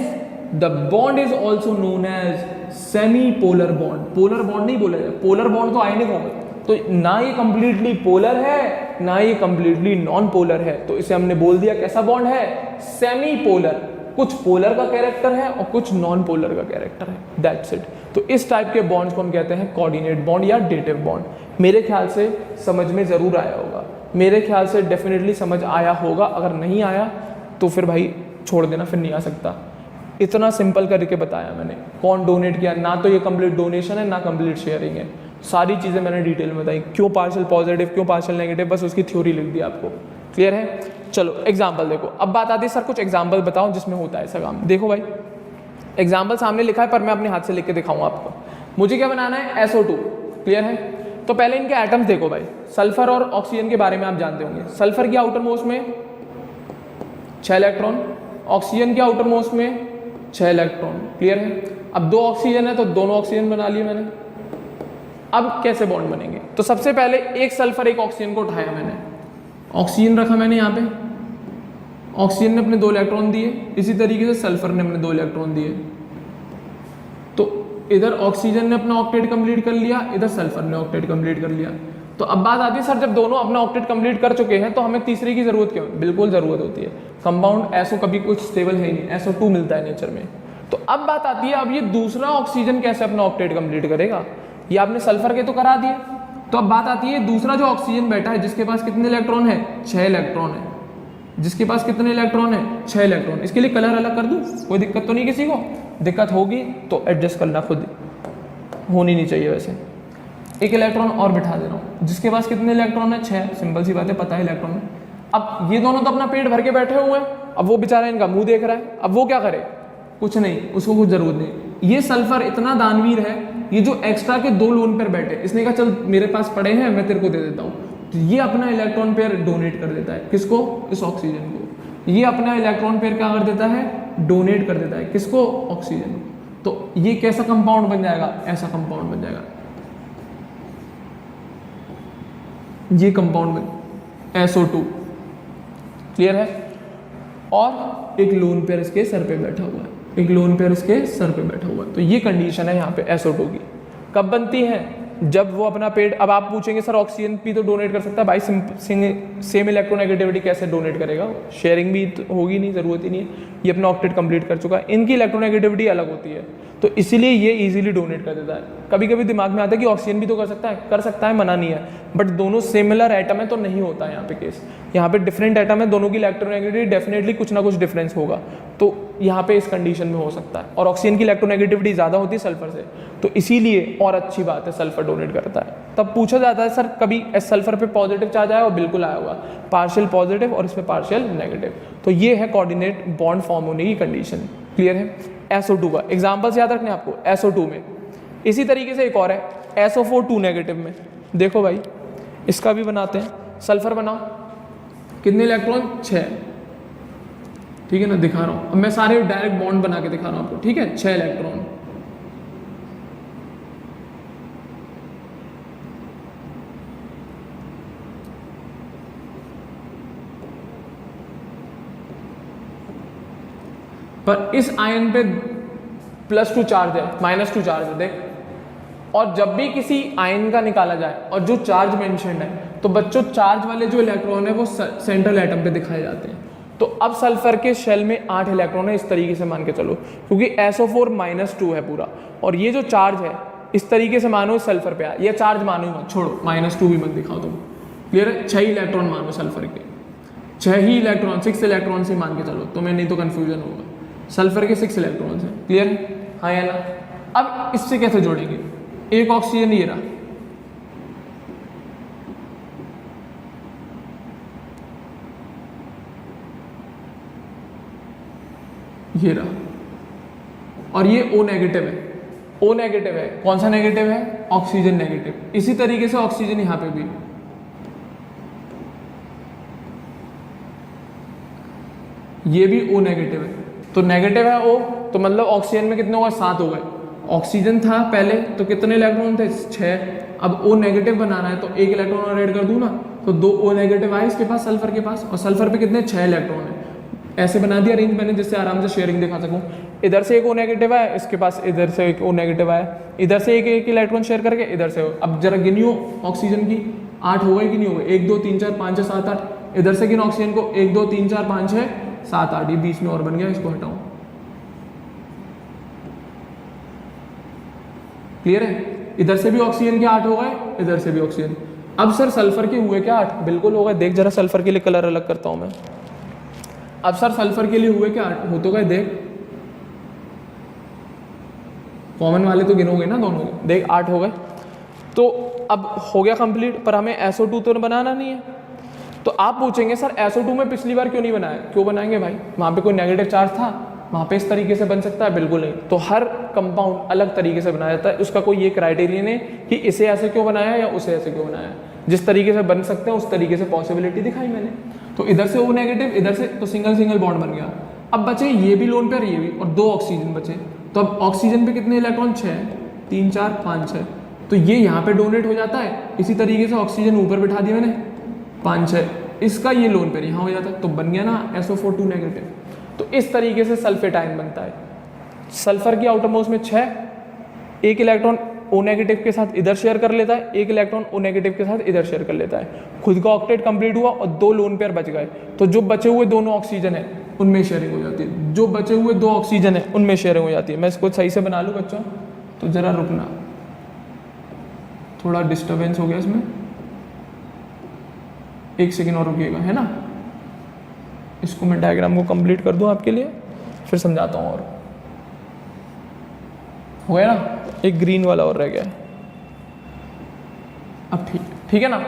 the bond is also known as semi-polar bond। polar bond नहीं बोला जाए, polar bond तो आयनिक होगा, तो ना ये completely polar है ना ये completely non polar है, तो इसे हमने बोल दिया कैसा बॉन्ड है, सेमी पोलर। कुछ पोलर का कैरेक्टर है और कुछ नॉन पोलर का कैरेक्टर है, दैट्स इट। तो इस टाइप के बॉन्ड्स को हम कहते हैं कोऑर्डिनेट बॉन्ड या डेटिव बॉन्ड। मेरे ख्याल से समझ में ज़रूर आया होगा, मेरे ख्याल से डेफिनेटली समझ आया होगा, अगर नहीं आया तो फिर भाई छोड़ देना, फिर नहीं आ सकता। इतना सिंपल करके बताया मैंने, कौन डोनेट किया, ना तो ये कंप्लीट डोनेशन है ना कंप्लीट शेयरिंग है, सारी चीज़ें मैंने डिटेल में बताई, क्यों पार्शियल पॉजिटिव क्यों पार्शियल नेगेटिव, बस उसकी थ्योरी लिख दी आपको। क्लियर है? चलो एग्जाम्पल देखो। अब बात आती है सर कुछ एग्जाम्पल बताओ जिसमें होता है ऐसा काम। देखो भाई एग्जाम्पल सामने लिखा है पर मैं अपने हाथ से लिख के दिखाऊंगा आपको। मुझे क्या बनाना है, SO2। क्लियर है? तो पहले इनके एटम्स देखो भाई, सल्फर और ऑक्सीजन के बारे में आप जानते होंगे। सल्फर की आउटर मोस्ट में 6 इलेक्ट्रॉन, ऑक्सीजन की आउटर मोस्ट में 6 इलेक्ट्रॉन। क्लियर है? अब 2 ऑक्सीजन है तो दोनों ऑक्सीजन बना लिए मैंने। अब कैसे बॉन्ड बनेंगे, तो सबसे पहले एक सल्फर एक ऑक्सीजन को उठाया मैंने, ऑक्सीजन रखा मैंने यहाँ पे, ऑक्सीजन ने अपने 2 इलेक्ट्रॉन दिए, इसी तरीके से सल्फर ने अपने 2 इलेक्ट्रॉन दिए। तो इधर ऑक्सीजन ने अपना ऑक्टेट कंप्लीट कर लिया, इधर सल्फर ने ऑक्टेट कंप्लीट कर लिया। तो अब बात आती है सर जब दोनों अपना ऑक्टेट कंप्लीट कर चुके हैं तो हमें तीसरे की जरूरत क्यों? बिल्कुल जरूरत होती है, कंपाउंड SO कभी कुछ स्टेबल है ही नहीं, SO2 मिलता है नेचर में। तो अब बात आती है अब ये दूसरा ऑक्सीजन कैसे अपना ऑक्टेट कंप्लीट करेगा, ये आपने सल्फर के तो करा दिए। तो अब बात आती है दूसरा जो ऑक्सीजन बैठा है जिसके पास कितने इलेक्ट्रॉन है, 6 इलेक्ट्रॉन है, जिसके पास कितने इलेक्ट्रॉन है, 6 इलेक्ट्रॉन। इसके लिए कलर अलग कर दूं, कोई दिक्कत तो नहीं किसी को? दिक्कत होगी तो एडजस्ट करना, खुद होनी नहीं चाहिए। वैसे एक इलेक्ट्रॉन और बिठा दे रहा हूँ, जिसके पास कितने इलेक्ट्रॉन है, 6, सिंपल सी बात है, पता है इलेक्ट्रॉन है। अब ये दोनों तो अपना पेट भर के बैठे हुए हैं, अब वो बेचारा इनका मुंह देख रहा है, अब वो क्या करे, कुछ नहीं, उसको कुछ जरूरत नहीं। ये सल्फर इतना दानवीर है, ये जो एक्स्ट्रा के 2 लोन पेयर बैठे, इसने कहा चल मेरे पास पड़े हैं मैं तेरे को दे देता हूँ, तो ये अपना इलेक्ट्रॉन पेयर डोनेट कर देता है, किसको, इस ऑक्सीजन को। ये अपना इलेक्ट्रॉन पेयर क्या कर देता है, डोनेट कर देता है, किसको, ऑक्सीजन को। तो ये कैसा कंपाउंड बन जाएगा, ऐसा कंपाउंड बन जाएगा, ये कंपाउंड बन SO2। क्लियर है? और एक लोन पेयर इसके सर पे बैठा हुआ है, एक लोन पेयर इसके सर पे बैठा हुआ है। तो ये कंडीशन है यहाँ पे SO2 की। कब बनती है, जब वो अपना पेट, अब आप पूछेंगे सर ऑक्सीजन भी तो डोनेट कर सकता है, भाई सेम इलेक्ट्रोनेगेटिविटी कैसे डोनेट करेगा, शेयरिंग भी तो होगी नहीं, जरूरत ही नहीं है, ये अपना ऑक्टेट कंप्लीट कर चुका है, इनकी इलेक्ट्रोनेगेटिविटी अलग होती है, तो इसीलिए ये इजीली डोनेट कर देता है। कभी कभी दिमाग में आता है कि ऑक्सीजन भी तो कर सकता है, मना नहीं है, बट दोनों सिमिलर एटम है तो नहीं होता है यहाँ पे केस। यहाँ पे डिफरेंट एटम है, दोनों की इलेक्ट्रोनेगेटिविटी डेफिनेटली कुछ ना कुछ डिफरेंस होगा, तो यहाँ पे इस कंडीशन में हो सकता है। और ऑक्सीजन की इलेक्ट्रोनेगेटिविटी ज़्यादा होती है सल्फर से, तो इसीलिए और अच्छी बात है सल्फर डोनेट करता है। तब पूछा जाता है सर कभी सल्फर पे पॉजिटिव चार्ज आया, और बिल्कुल आया हुआ, पार्शियल पॉजिटिव और इसमें पार्शियल नेगेटिव। तो ये है कोऑर्डिनेट बॉन्ड फॉर्म होने की कंडीशन। क्लियर है? SO2 का एग्जाम्पल्स याद रखने आपको, SO2 में। इसी तरीके से एक और है SO4 2 नेगेटिव में। देखो भाई इसका भी बनाते हैं, सल्फर बनाओ, कितने इलेक्ट्रॉन, 6, ठीक है ना, दिखा रहा हूँ। अब मैं सारे डायरेक्ट बॉन्ड बना के दिखा रहा हूँ आपको, ठीक है, 6 इलेक्ट्रॉन, पर इस आयन पे +2 चार्ज है, -2 चार्ज है, देख। और जब भी किसी आयन का निकाला जाए और जो चार्ज मेंशन्ड है, तो बच्चों चार्ज वाले जो इलेक्ट्रॉन है वो सेंट्रल एटम पे दिखाए जाते हैं। तो अब सल्फर के शेल में 8 इलेक्ट्रॉन है, इस तरीके से मान के चलो, क्योंकि SO4 -2 है पूरा, और ये जो चार्ज है इस तरीके से मानो सल्फर पे आया, ये चार्ज मानो ही मत, छोड़ो, -2 भी मत दिखाओ तुम। क्लियर है? 6 इलेक्ट्रॉन मानो सल्फर के। 6 ही इलेक्ट्रॉन, 6 इलेक्ट्रॉन से मान के चलो, तुम्हें नहीं तो कंफ्यूजन होगा। सल्फर के 6 इलेक्ट्रॉन्स हैं, क्लियर है, हाँ या ना। अब इससे कैसे जोड़ेंगे, एक ऑक्सीजन ये रहा, ये रहा, और ये O नेगेटिव है, O नेगेटिव है, कौन सा नेगेटिव है, ऑक्सीजन नेगेटिव। इसी तरीके से ऑक्सीजन यहां पे भी, ये भी O नेगेटिव है, तो नेगेटिव है O, तो मतलब ऑक्सीजन में कितने हो गए, 7 हो गए। ऑक्सीजन था पहले तो कितने इलेक्ट्रॉन थे, 6। अब O नेगेटिव बनाना है तो एक इलेक्ट्रॉन और ऐड कर दूं ना, तो 2 O नेगेटिव आए इसके पास, सल्फर के पास, और सल्फर पे कितने, 6 इलेक्ट्रॉन है। ऐसे बना दिया अरेंज मैंने, जिससे आराम से शेयरिंग दिखा सकूं। इधर से एक O नेगेटिव है, इसके पास इधर से एक O नेगेटिव आया, इधर से एक इलेक्ट्रॉन शेयर करके इधर से। अब जरा गिनियो ऑक्सीजन की, 8 हो गए कि नहीं हो गए, 1 2 3 4 5 6 7 8। इधर से गिनो ऑक्सीजन को, 1 2 3 4 5 6 7 8, ये बीच में और बन गया, इसको हटाओ, क्लियर है। इधर से भी ऑक्सीजन के 8 हो गए, इधर से भी ऑक्सीजन। अब सर सल्फर के हुए क्या, 8, बिल्कुल हो गए। देख जरा सल्फर के लिए कलर अलग करता हूं मैं। अब सर सल्फर के लिए हुए क्या, 8 हो तो गए, देख कॉमन वाले तो गिनोगे ना दोनों, देख 8 हो गए। तो अब हो गया कंप्लीट, पर हमें SO2 तो बनाना नहीं है। तो आप पूछेंगे सर SO2 में पिछली बार क्यों नहीं बनाया, क्यों बनाएंगे भाई, वहां पे कोई नेगेटिव चार्ज था, वहां पे इस तरीके से बन सकता है, बिल्कुल नहीं। तो हर कंपाउंड अलग तरीके से बनाया जाता है, उसका कोई ये क्राइटेरियन है कि इसे ऐसे क्यों बनाया या उसे ऐसे क्यों बनाया। जिस तरीके से बन सकते हैं उस तरीके से पॉसिबिलिटी दिखाई मैंने। तो इधर से O नेगेटिव, इधर से, तो सिंगल सिंगल बॉन्ड बन गया। अब बचे ये भी लोन पेयर, ये भी, और 2 ऑक्सीजन बचे। तो अब ऑक्सीजन पे कितने इलेक्ट्रॉन, 6, 3 4 5 6, तो ये यहाँ पे डोनेट हो जाता है। इसी तरीके से ऑक्सीजन ऊपर बिठा दिया मैंने, 5 6, इसका ये लोन पेयर यहाँ हो जाता है, तो बन गया ना SO4 2 नेगेटिव। तो इस तरीके से सल्फेट आयन बनता है। सल्फर की आउटर मोस्ट में 6, एक इलेक्ट्रॉन O नेगेटिव के साथ इधर शेयर कर लेता है, एक इलेक्ट्रॉन O नेगेटिव के साथ इधर शेयर कर लेता है। खुद का ऑक्टेट कंप्लीट हुआ और 2 लोन पेयर बच गए। तो जो बचे हुए दोनों ऑक्सीजन है उनमें शेयरिंग हो जाती है, जो बचे हुए 2 ऑक्सीजन है उनमें शेयरिंग हो जाती है। मैं इसको सही से बना लूँ बच्चों, तो जरा रुकना, थोड़ा डिस्टर्बेंस हो गया इसमें, 1 सेकेंड और रुकिएगा, है ना। इसको मैं डायग्राम को कंप्लीट कर दूं आपके लिए, फिर समझाता हूँ। और हो गया ना, एक ग्रीन वाला और रह गया है। अब ठीक है ना।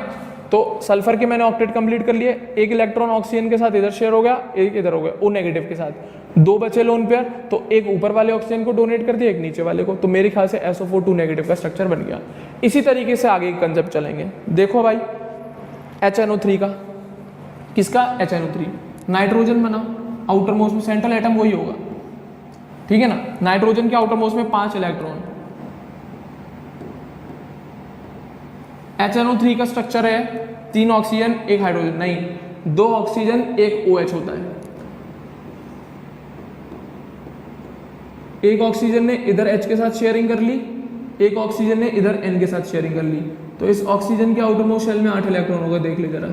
तो सल्फर के मैंने ऑक्टेट कंप्लीट कर लिए, एक इलेक्ट्रॉन ऑक्सीजन के साथ इधर शेयर हो गया, एक इधर हो गया O नेगेटिव के साथ। 2 बचे लोन पेयर, तो एक ऊपर वाले ऑक्सीजन को डोनेट कर दिया, एक नीचे वाले को। तो मेरे ख्याल से SO4 2 नेगेटिव का स्ट्रक्चर बन गया। इसी तरीके से आगे कंसेप्ट चलेंगे। देखो भाई, HNO3 का, किसका, HNO3, नाइट्रोजन बना, आउटर मोस्ट में सेंट्रल एटम वही होगा, ठीक है ना। नाइट्रोजन के आउटर मोस्ट में 5 इलेक्ट्रॉन। HNO3 का स्ट्रक्चर है 3 ऑक्सीजन 1 हाइड्रोजन, नहीं 2 ऑक्सीजन 1 OH होता है। एक ऑक्सीजन ने इधर H के साथ शेयरिंग कर ली, एक ऑक्सीजन ने इधर N के साथ शेयरिंग कर ली। तो इस ऑक्सीजन के आउटर मोस्ट शेल में 8 इलेक्ट्रॉन होगा, देख ले जरा।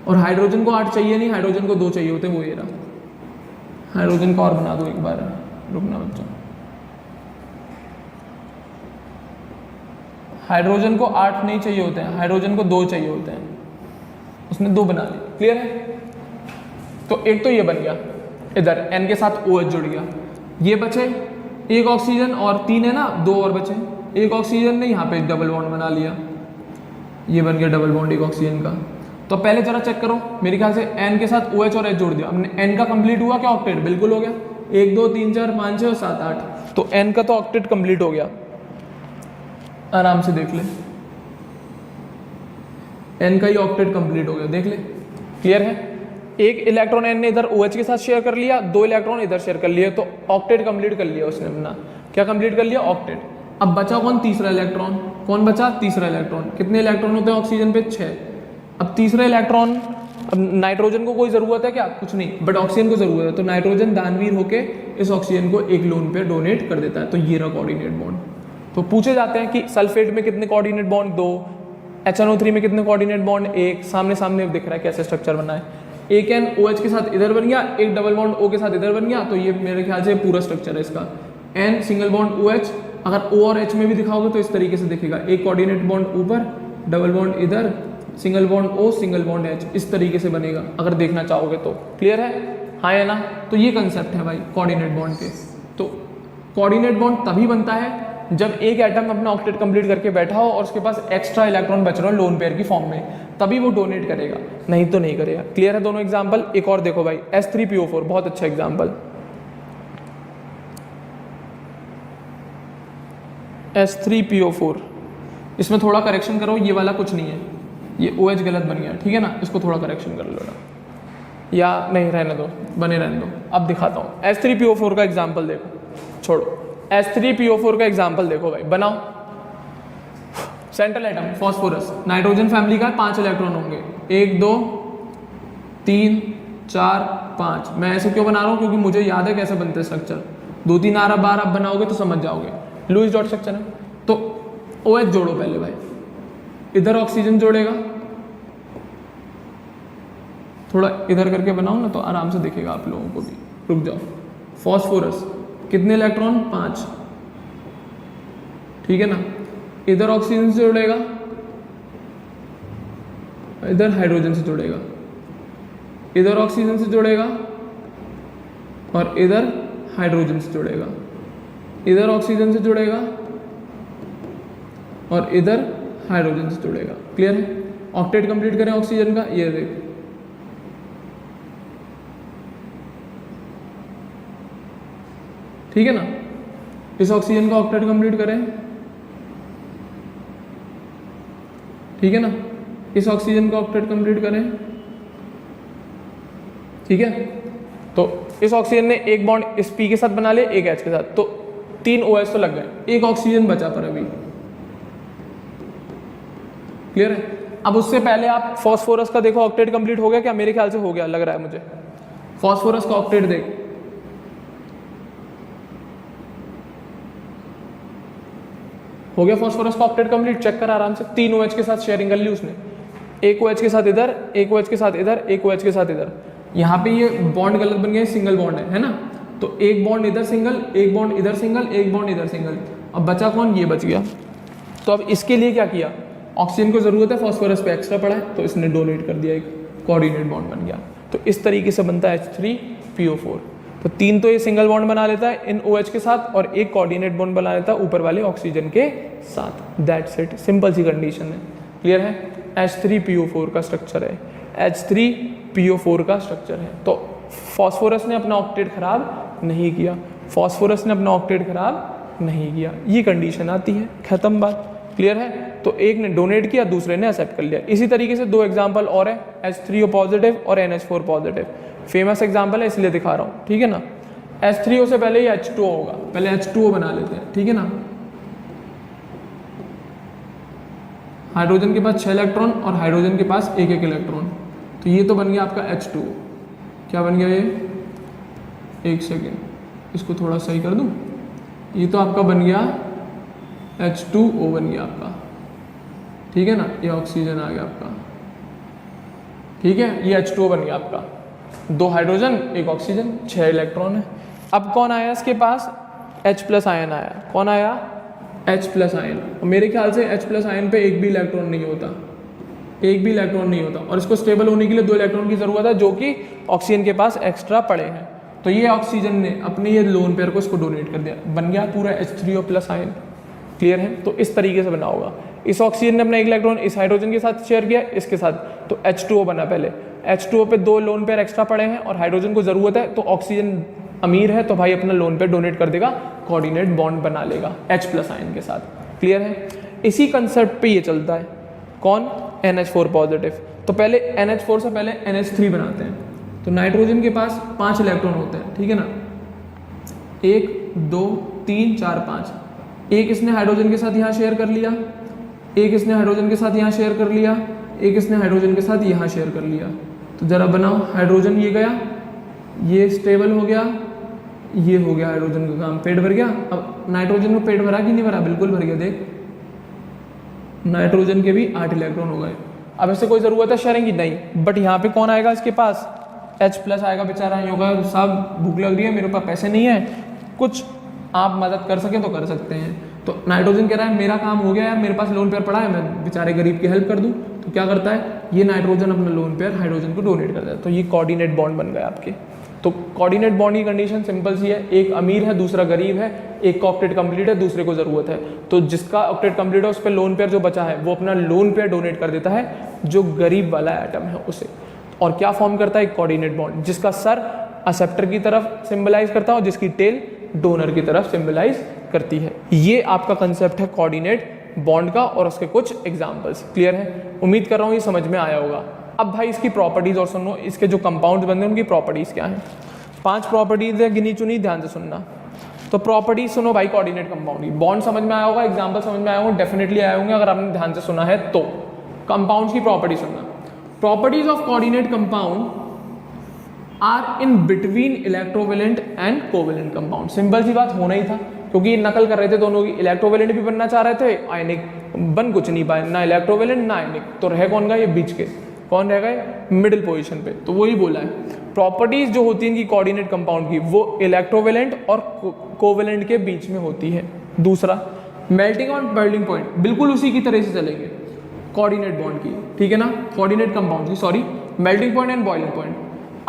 और हाइड्रोजन को 8 चाहिए नहीं, हाइड्रोजन को 2 चाहिए होते, वो ये रहा। हाइड्रोजन का और बना दो एक बार, रुकना बच्चों। हाइड्रोजन को 8 नहीं चाहिए होते हैं, हाइड्रोजन को 2 चाहिए होते हैं, उसने 2 बना लिए, क्लियर है। तो एक तो ये बन गया, इधर N के साथ OH जुड़ गया। ये बचे एक ऑक्सीजन और 3 है ना, 2 और बचे। एक ऑक्सीजन ने यहाँ पे डबल बॉन्ड बना लिया, ये बन गया डबल बॉन्ड एक ऑक्सीजन का। तो पहले जरा चेक करो, मेरे ख्याल से N के साथ OH और H जोड़ दिया, हमने N का कंप्लीट हुआ क्या, ऑक्टेट, बिल्कुल हो गया। 1 2 3 4 5 6 7 8, तो N का तो ऑक्टेट कंप्लीट हो गया। आराम से देख ले, N का ही ऑक्टेट कंप्लीट हो गया, देख ले, क्लियर है। एक इलेक्ट्रॉन N ने इधर OH के साथ शेयर कर लिया, 2 इलेक्ट्रॉन इधर शेयर कर लिए, तो ऑक्टेट कंप्लीट कर लिया उसने अपना। क्या कंप्लीट कर लिया, ऑक्टेट। अब बचा कौन, तीसरा इलेक्ट्रॉन। कौन बचा, तीसरा इलेक्ट्रॉन। कितने इलेक्ट्रॉन होते हैं ऑक्सीजन पे, 6। अब तीसरा इलेक्ट्रॉन, अब नाइट्रोजन को कोई ज़रूरत है क्या, कुछ नहीं, बट ऑक्सीजन को ज़रूरत है। तो नाइट्रोजन दानवीर होके इस ऑक्सीजन को एक लोन पे डोनेट कर देता है। तो ये रहा कोऑर्डिनेट बॉन्ड। तो पूछे जाते हैं कि सल्फेट में कितने कोऑर्डिनेट बॉन्ड, 2। HNO3 में कितने कोऑर्डिनेट बॉन्ड, 1। सामने सामने दिख रहा है कैसे स्ट्रक्चर बना है। एक N OH के साथ इधर बन गया, एक डबल बॉन्ड O के साथ इधर बन गया। तो ये मेरे ख्याल से पूरा स्ट्रक्चर है इसका। N सिंगल बॉन्ड OH, अगर O और H में भी दिखाओगे तो इस तरीके से दिखेगा, एक कोऑर्डिनेट बॉन्ड ऊपर, डबल बॉन्ड इधर, single bond O single bond H, इस तरीके से बनेगा अगर देखना चाहोगे तो। क्लियर है? हाँ या ना? तो ये कंसेप्ट है भाई कोऑर्डिनेट बॉन्ड के। तो कोऑर्डिनेट बॉन्ड तभी बनता है जब एक एटम अपना ऑक्टेट कंप्लीट करके बैठा हो और उसके पास एक्स्ट्रा इलेक्ट्रॉन बच रहा हो लोन पेयर की फॉर्म में, तभी वो डोनेट करेगा, नहीं तो नहीं करेगा। क्लियर है दोनों एग्जाम्पल? एक और देखो भाई, S3PO4 बहुत अच्छा एग्जाम्पल। S3PO4, इसमें थोड़ा करेक्शन करो, ये वाला कुछ नहीं है, ये OH गलत बन गया, ठीक है ना, इसको थोड़ा करेक्शन कर लो ना, या नहीं रहने दो, बने रहने दो। अब दिखाता हूँ S3PO4 का एग्जाम्पल देखो, छोड़ो, S3PO4 का एग्जाम्पल देखो भाई, बनाओ। Central atom phosphorus, nitrogen family का 5 इलेक्ट्रॉन होंगे, 1 2 3 4 5। मैं ऐसे क्यों बना रहा हूँ? क्योंकि मुझे याद है कैसे बनते हैं स्ट्रक्चर। 2 3 आरा बार आप बनाओगे तो समझ जाओगे, लुईस डॉट स्ट्रक्चर है। तो OH जोड़ो पहले भाई, इधर ऑक्सीजन जोड़ेगा, थोड़ा इधर करके बनाओ ना तो आराम से दिखेगा आप लोगों को भी। रुक जाओ, फॉस्फोरस कितने इलेक्ट्रॉन? 5, ठीक है ना। इधर ऑक्सीजन से जोड़ेगा, इधर हाइड्रोजन से जोड़ेगा, इधर ऑक्सीजन से जोड़ेगा और इधर हाइड्रोजन से जोड़ेगा, इधर ऑक्सीजन से जोड़ेगा और इधर हाइड्रोजन से जोड़ेगा। क्लियर है? ऑक्टेट कंप्लीट करें ऑक्सीजन का, ये देखो, ठीक है ना। इस ऑक्सीजन का ऑक्टेट कंप्लीट करें, ठीक है ना। इस ऑक्सीजन का ऑक्टेट कंप्लीट करें, ठीक है। तो इस ऑक्सीजन ने एक बॉन्ड इस P के साथ बना लिया, एक H के साथ, तो 3 OH तो लग गए, एक ऑक्सीजन बचा पर अभी। क्लियर है? अब उससे पहले आप फॉस्फोरस का देखो, ऑक्टेट कंप्लीट हो गया क्या? मेरे ख्याल से हो गया, लग रहा है मुझे। फॉस्फोरस का ऑक्टेट देख, हो गया फॉस्फोरस का ऑक्टेट कंप्लीट, चेक कर आराम से। 3 OH के साथ शेयरिंग कर ली उसने, एक OH के साथ इधर, एक OH के साथ इधर, एक OH के साथ इधर। यहाँ पे ये बॉन्ड गलत बन गया, सिंगल बॉन्ड है ना। तो एक बॉन्ड इधर सिंगल, एक बॉन्ड इधर सिंगल, एक बॉन्ड इधर सिंगल। अब बचा कौन? ये बच गया। तो अब इसके लिए क्या किया? ऑक्सीजन को जरूरत है, फॉस्फोरस पे एक्स्ट्रा पड़ा है, तो इसने डोनेट कर दिया, एक कोऑर्डिनेट बॉन्ड बन गया। तो इस तरीके से बनता है H3PO4। तो 3 तो ये सिंगल बॉन्ड बना लेता है इन OH के साथ और एक कोऑर्डिनेट बॉन्ड बना लेता है ऊपर वाले ऑक्सीजन के साथ। दैट्स इट, सिंपल सी कंडीशन है। क्लियर है? H3PO4 का स्ट्रक्चर है, H3PO4 का स्ट्रक्चर है। तो फॉस्फोरस ने अपना ऑक्टेट खराब नहीं किया, फॉस्फोरस ने अपना ऑक्टेट खराब नहीं किया, ये कंडीशन आती है, खत्म बात। क्लियर है? तो एक ने डोनेट किया, दूसरे ने एक्सेप्ट कर लिया। इसी तरीके से 2 एग्जाम्पल और है, H3O पॉजिटिव और NH4 पॉजिटिव। फेमस एग्जाम्पल है इसलिए दिखा रहा हूँ, ठीक है ना। H3O से पहले ये H2O होगा, पहले H2O बना लेते हैं, ठीक है ना। हाइड्रोजन के पास 6 इलेक्ट्रॉन और हाइड्रोजन के पास 1 इलेक्ट्रॉन, तो ये तो बन गया आपका H2O। क्या बन गया ये? एक सेकेंड, इसको थोड़ा सही कर दूँ। ये तो आपका बन गया H2O बन गया आपका, ठीक है ना। ये ऑक्सीजन आ गया आपका, ठीक है। ये H2O बन गया आपका, 2 हाइड्रोजन 1 ऑक्सीजन, 6 इलेक्ट्रॉन है। अब कौन आया इसके पास? H+ आयन आया। कौन आया? H+ ion. मेरे ख्याल से H+ आयन पे एक भी इलेक्ट्रॉन नहीं होता, एक भी इलेक्ट्रॉन नहीं होता, और इसको स्टेबल होने के लिए 2 इलेक्ट्रॉन की जरूरत है जो कि ऑक्सीजन के पास एक्स्ट्रा पड़े हैं। तो ये ऑक्सीजन ने अपने ये लोन पेयर को इसको डोनेट कर दिया, बन गया पूरा H3O+ आयन। क्लियर है? तो इस तरीके से बना होगा। इस ऑक्सीजन ने अपना 1 इलेक्ट्रॉन इस हाइड्रोजन के साथ शेयर किया, इसके साथ, तो H2O बना। पहले H2O पे 2 लोन पेयर एक्स्ट्रा पड़े हैं और हाइड्रोजन को जरूरत है, तो ऑक्सीजन अमीर है तो भाई अपना लोन पेयर डोनेट कर देगा, कोऑर्डिनेट बॉन्ड बना लेगा H+ आयन के साथ। क्लियर है? इसी कंसेप्ट पे ये चलता है। कौन? NH4 positive. तो पहले NH4 से पहले NH3 बनाते हैं। तो नाइट्रोजन के पास 5 इलेक्ट्रॉन होते हैं, ठीक है ना। 1 2 3 4 5। एक इसने हाइड्रोजन के साथ यहाँ शेयर कर लिया, एक इसने हाइड्रोजन के साथ यहाँ शेयर कर लिया, एक इसने हाइड्रोजन के साथ यहाँ शेयर कर लिया। तो जरा बनाओ, हाइड्रोजन ये गया, ये स्टेबल हो गया, ये हो गया हाइड्रोजन का काम, पेट भर गया। अब नाइट्रोजन में पेट भरा कि नहीं भरा? बिल्कुल भर गया। देख, नाइट्रोजन के भी 8 इलेक्ट्रॉन हो गए। अब इससे कोई ज़रूरत है शेयरिंग की? नहीं। बट यहाँ पे कौन आएगा इसके पास? H+ आएगा। बेचारा ये होगा, साहब भूख लग रही है, मेरे पास पैसे नहीं है, कुछ आप मदद कर सकें तो कर सकते हैं। तो नाइट्रोजन कह रहा है मेरा काम हो गया यार, मेरे पास लोन पेयर पड़ा है, मैं बेचारे गरीब की हेल्प कर दूं। तो क्या करता है ये नाइट्रोजन अपना लोन पेयर हाइड्रोजन को डोनेट करता है, तो ये कोऑर्डिनेट बॉन्ड बन गया आपके। तो कोऑर्डिनेट बॉन्ड की कंडीशन सिंपल सी है, एक अमीर है दूसरा गरीब है, एक का ऑक्टेट कंप्लीट है दूसरे को जरूरत है, तो जिसका ऑक्टेट कंप्लीट है उस पर लोन पेयर जो बचा है वो अपना लोन पेयर डोनेट कर देता है जो गरीब वाला एटम है उसे। और क्या फॉर्म करता है एक कोऑर्डिनेट बॉन्ड, जिसका सर एक्सेप्टर की तरफ सिंबलाइज करता है और जिसकी टेल डोनर की तरफ सिंबलाइज करती है। ये आपका कंसेप्ट है कोऑर्डिनेट बॉन्ड का और उसके कुछ एग्जांपल्स। क्लियर है? उम्मीद कर रहा हूँ ये समझ में आया होगा। अब भाई इसकी प्रॉपर्टीज और सुनो, इसके जो कंपाउंड बनते हैं उनकी प्रॉपर्टीज क्या है। 5 प्रॉपर्टीज है गिनी चुनी, ध्यान से सुनना। तो प्रॉपर्टीज सुनो भाई कोऑर्डिनेट कंपाउंड की। बॉन्ड समझ में आया होगा, एग्जाम्पल समझ में आया होगा, डेफिनेटली आए होंगे अगर आपने ध्यान से सुना है तो। कंपाउंड्स की प्रॉपर्टी सुनना। Properties of coordinate compound are in between electrovalent and covalent compound. Simple सी बात, होना ही था क्योंकि नकल कर रहे थे दोनों की। इलेक्ट्रोवेलेंट भी बनना चाह रहे थे, आयनिक बन कुछ नहीं पाए, ना इलेक्ट्रोवेलेंट ना आयनिक। तो रह कौन गए? ये बीच के। कौन रह गए? मिडिल पोजीशन पे। तो वही बोला है, प्रॉपर्टीज जो होती है इनकी कोऑर्डिनेट कंपाउंड की वो इलेक्ट्रोवेलेंट और कोवेलेंट के बीच में होती है। दूसरा, मेल्टिंग और बॉइलिंग पॉइंट बिल्कुल उसी की तरह से चलेंगे कोऑर्डिनेट बॉन्ड की, ठीक है ना, कोऑर्डिनेट कंपाउंड की, sorry. Melting point and boiling point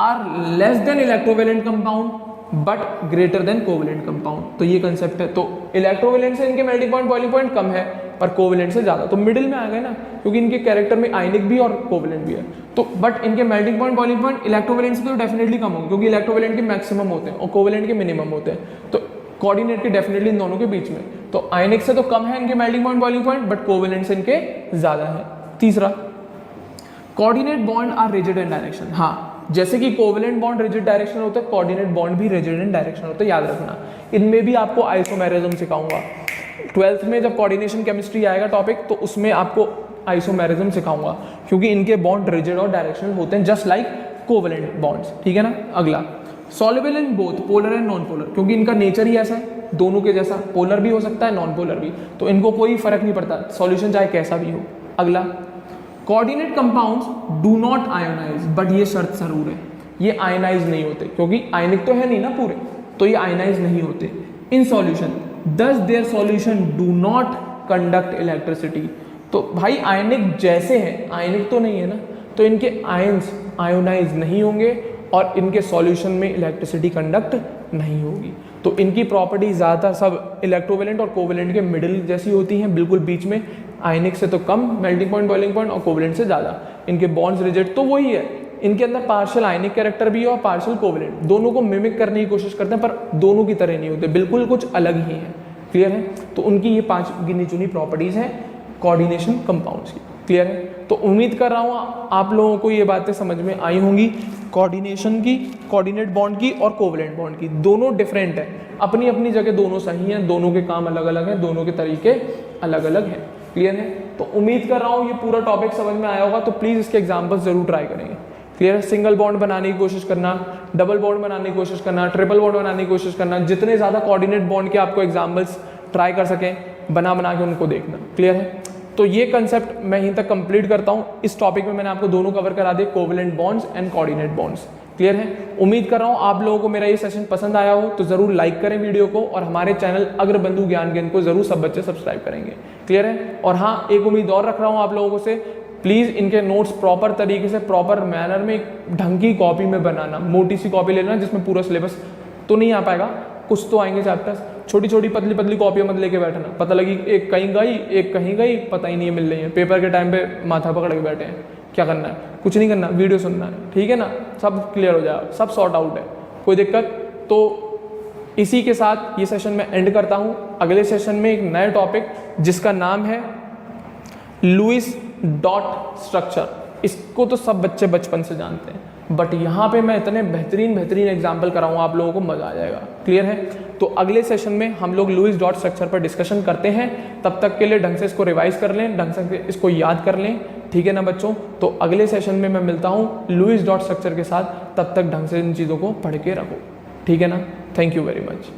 are less than electrovalent compound but greater than covalent compound. तो ये कंसेप्ट है। तो इलेक्ट्रोवेलेंट से इनके मेल्टिंग पॉइंट बॉइलिंग पॉइंट कम है पर कोवेलेंट से ज्यादा, तो मिडिल में आ गए ना, क्योंकि इनके कैरेक्टर में आयनिक भी और कोवेलेंट भी है। तो बट इनके melting point boiling point electrovalent से तो डेफिनेटली कम होंगे क्योंकि इलेक्ट्रोवेलेंट के मैक्सिमम होते हैं और कोवेलेंट के मिनिमम होते हैं। तो कोऑर्डिनेट के डेफिनेटली इन दोनों के बीच में। तो आयनिक से तो कम है इनके melting point boiling point but covalent से इनके ज्यादा है। तीसरा, coordinate bond are rigid in direction. हाँ, जैसे कि कोवेलेंट बॉन्ड रिजिड डायरेक्शन होता है, कोऑर्डिनेट बॉन्ड भी रिजिड इन डायरेक्शन होता है, याद रखना। इनमें भी आपको आइसोमेरिज्म सिखाऊंगा 12th में, जब कोऑर्डिनेशन केमिस्ट्री आएगा टॉपिक तो उसमें आपको आइसोमेरिज्म सिखाऊंगा क्योंकि इनके बॉन्ड रिजिड और डायरेक्शनल होते हैं जस्ट लाइक कोवेलेंट बॉन्ड्स, ठीक है ना। अगला, soluble in both polar and non polar, क्योंकि इनका नेचर ही ऐसा है दोनों के जैसा, पोलर भी हो सकता है नॉन पोलर भी, तो इनको कोई फर्क नहीं पड़ता, सॉल्यूशन चाहे कैसा भी हो। अगला, coordinate compounds do not ionize, but ये शर्त जरूर है, ये आयनाइज नहीं होते क्योंकि आयनिक तो है नहीं ना पूरे, तो ये आयनाइज नहीं होते इन सॉल्यूशन, दस their solution do not conduct electricity. तो भाई आयनिक जैसे हैं, आयनिक तो नहीं है ना, तो इनके आयंस आयोनाइज नहीं होंगे और इनके सॉल्यूशन में इलेक्ट्रिसिटी कंडक्ट नहीं होगी। तो इनकी प्रॉपर्टी ज़्यादातर सब इलेक्ट्रोवेलेंट और कोवेलेंट के मिडिल जैसी होती हैं, बिल्कुल बीच में, आयनिक से तो कम मेल्टिंग पॉइंट बॉइलिंग पॉइंट और कोवेलेंट से ज़्यादा। इनके बॉन्ड्स रिजिड तो वही है, इनके अंदर पार्शियल आयनिक कैरेक्टर भी है और पार्शियल कोवेलेंट, दोनों को मिमिक करने की कोशिश करते हैं पर दोनों की तरह नहीं होते, बिल्कुल कुछ अलग ही हैं। क्लियर है? तो उनकी ये 5 गिनी चुनी प्रॉपर्टीज़ हैं कोऑर्डिनेशन कंपाउंड्स की। क्लियर है? तो उम्मीद कर रहा हूँ आप लोगों को ये बातें समझ में आई होंगी, कोऑर्डिनेशन की, कोऑर्डिनेट बॉन्ड की और कोवेलेंट बॉन्ड की। दोनों डिफरेंट है, अपनी अपनी जगह दोनों सही हैं, दोनों के काम अलग अलग हैं, दोनों के तरीके अलग अलग हैं। क्लियर है? तो उम्मीद कर रहा हूँ ये पूरा टॉपिक समझ में आया होगा, तो प्लीज़ इसके एग्जाम्पल्स जरूर ट्राई करेंगे। क्लियर है? सिंगल बॉन्ड बनाने की कोशिश करना, डबल बॉन्ड बनाने की कोशिश करना, ट्रिपल बॉन्ड बनाने की कोशिश करना, जितने ज़्यादा कोऑर्डिनेट बॉन्ड के आपको एग्जाम्पल्स ट्राई कर सकें बना के उनको देखना। क्लियर है? तो ये कंसेप्ट मैं यहीं तक कंप्लीट करता हूँ। इस टॉपिक में मैंने आपको दोनों कवर करा दिए, covalent bonds and coordinate bonds. Clear है? उम्मीद कर रहा हूँ आप लोगों को मेरा ये सेशन पसंद आया हो, तो जरूर लाइक करें वीडियो को और हमारे चैनल अग्रबंधु ज्ञान गेन को जरूर सब बच्चे सब्सक्राइब करेंगे। क्लियर है? और हाँ, एक उम्मीद और रख रहा हूँ आप लोगों से, प्लीज़ इनके नोट्स प्रॉपर तरीके से, प्रॉपर मैनर में, एक ढंग की कॉपी में बनाना, मोटी सी कॉपी लेना जिसमें पूरा सिलेबस तो नहीं आ पाएगा, कुछ तो आएंगे चैप्टर्स, छोटी छोटी पतली पतली कॉपियाँ मत लेके बैठना, पता लगी एक कहीं गई एक कहीं गई, पता ही नहीं मिल रही है, पेपर के टाइम पे माथा पकड़ के बैठे हैं। क्या करना है? कुछ नहीं करना, वीडियो सुनना है, ठीक है ना, सब क्लियर हो जाएगा, सब सॉर्ट आउट है, कोई दिक्कत। तो इसी के साथ ये सेशन मैं एंड करता हूँ। अगले सेशन में एक नया टॉपिक जिसका नाम है लुईस डॉट स्ट्रक्चर, इसको तो सब बच्चे बचपन से जानते हैं, बट यहाँ पे मैं इतने बेहतरीन एग्जाम्पल कराऊंगा आप लोगों को, मजा आ जाएगा। क्लियर है? तो अगले सेशन में हम लोग लुईस डॉट स्ट्रक्चर पर डिस्कशन करते हैं, तब तक के लिए ढंग से इसको रिवाइज कर लें, ढंग से इसको याद कर लें, ठीक है ना बच्चों। तो अगले सेशन में मैं मिलता हूँ लुईस डॉट स्ट्रक्चर के साथ, तब तक ढंग से इन चीज़ों को पढ़ के रखो, ठीक है ना। Thank you very much.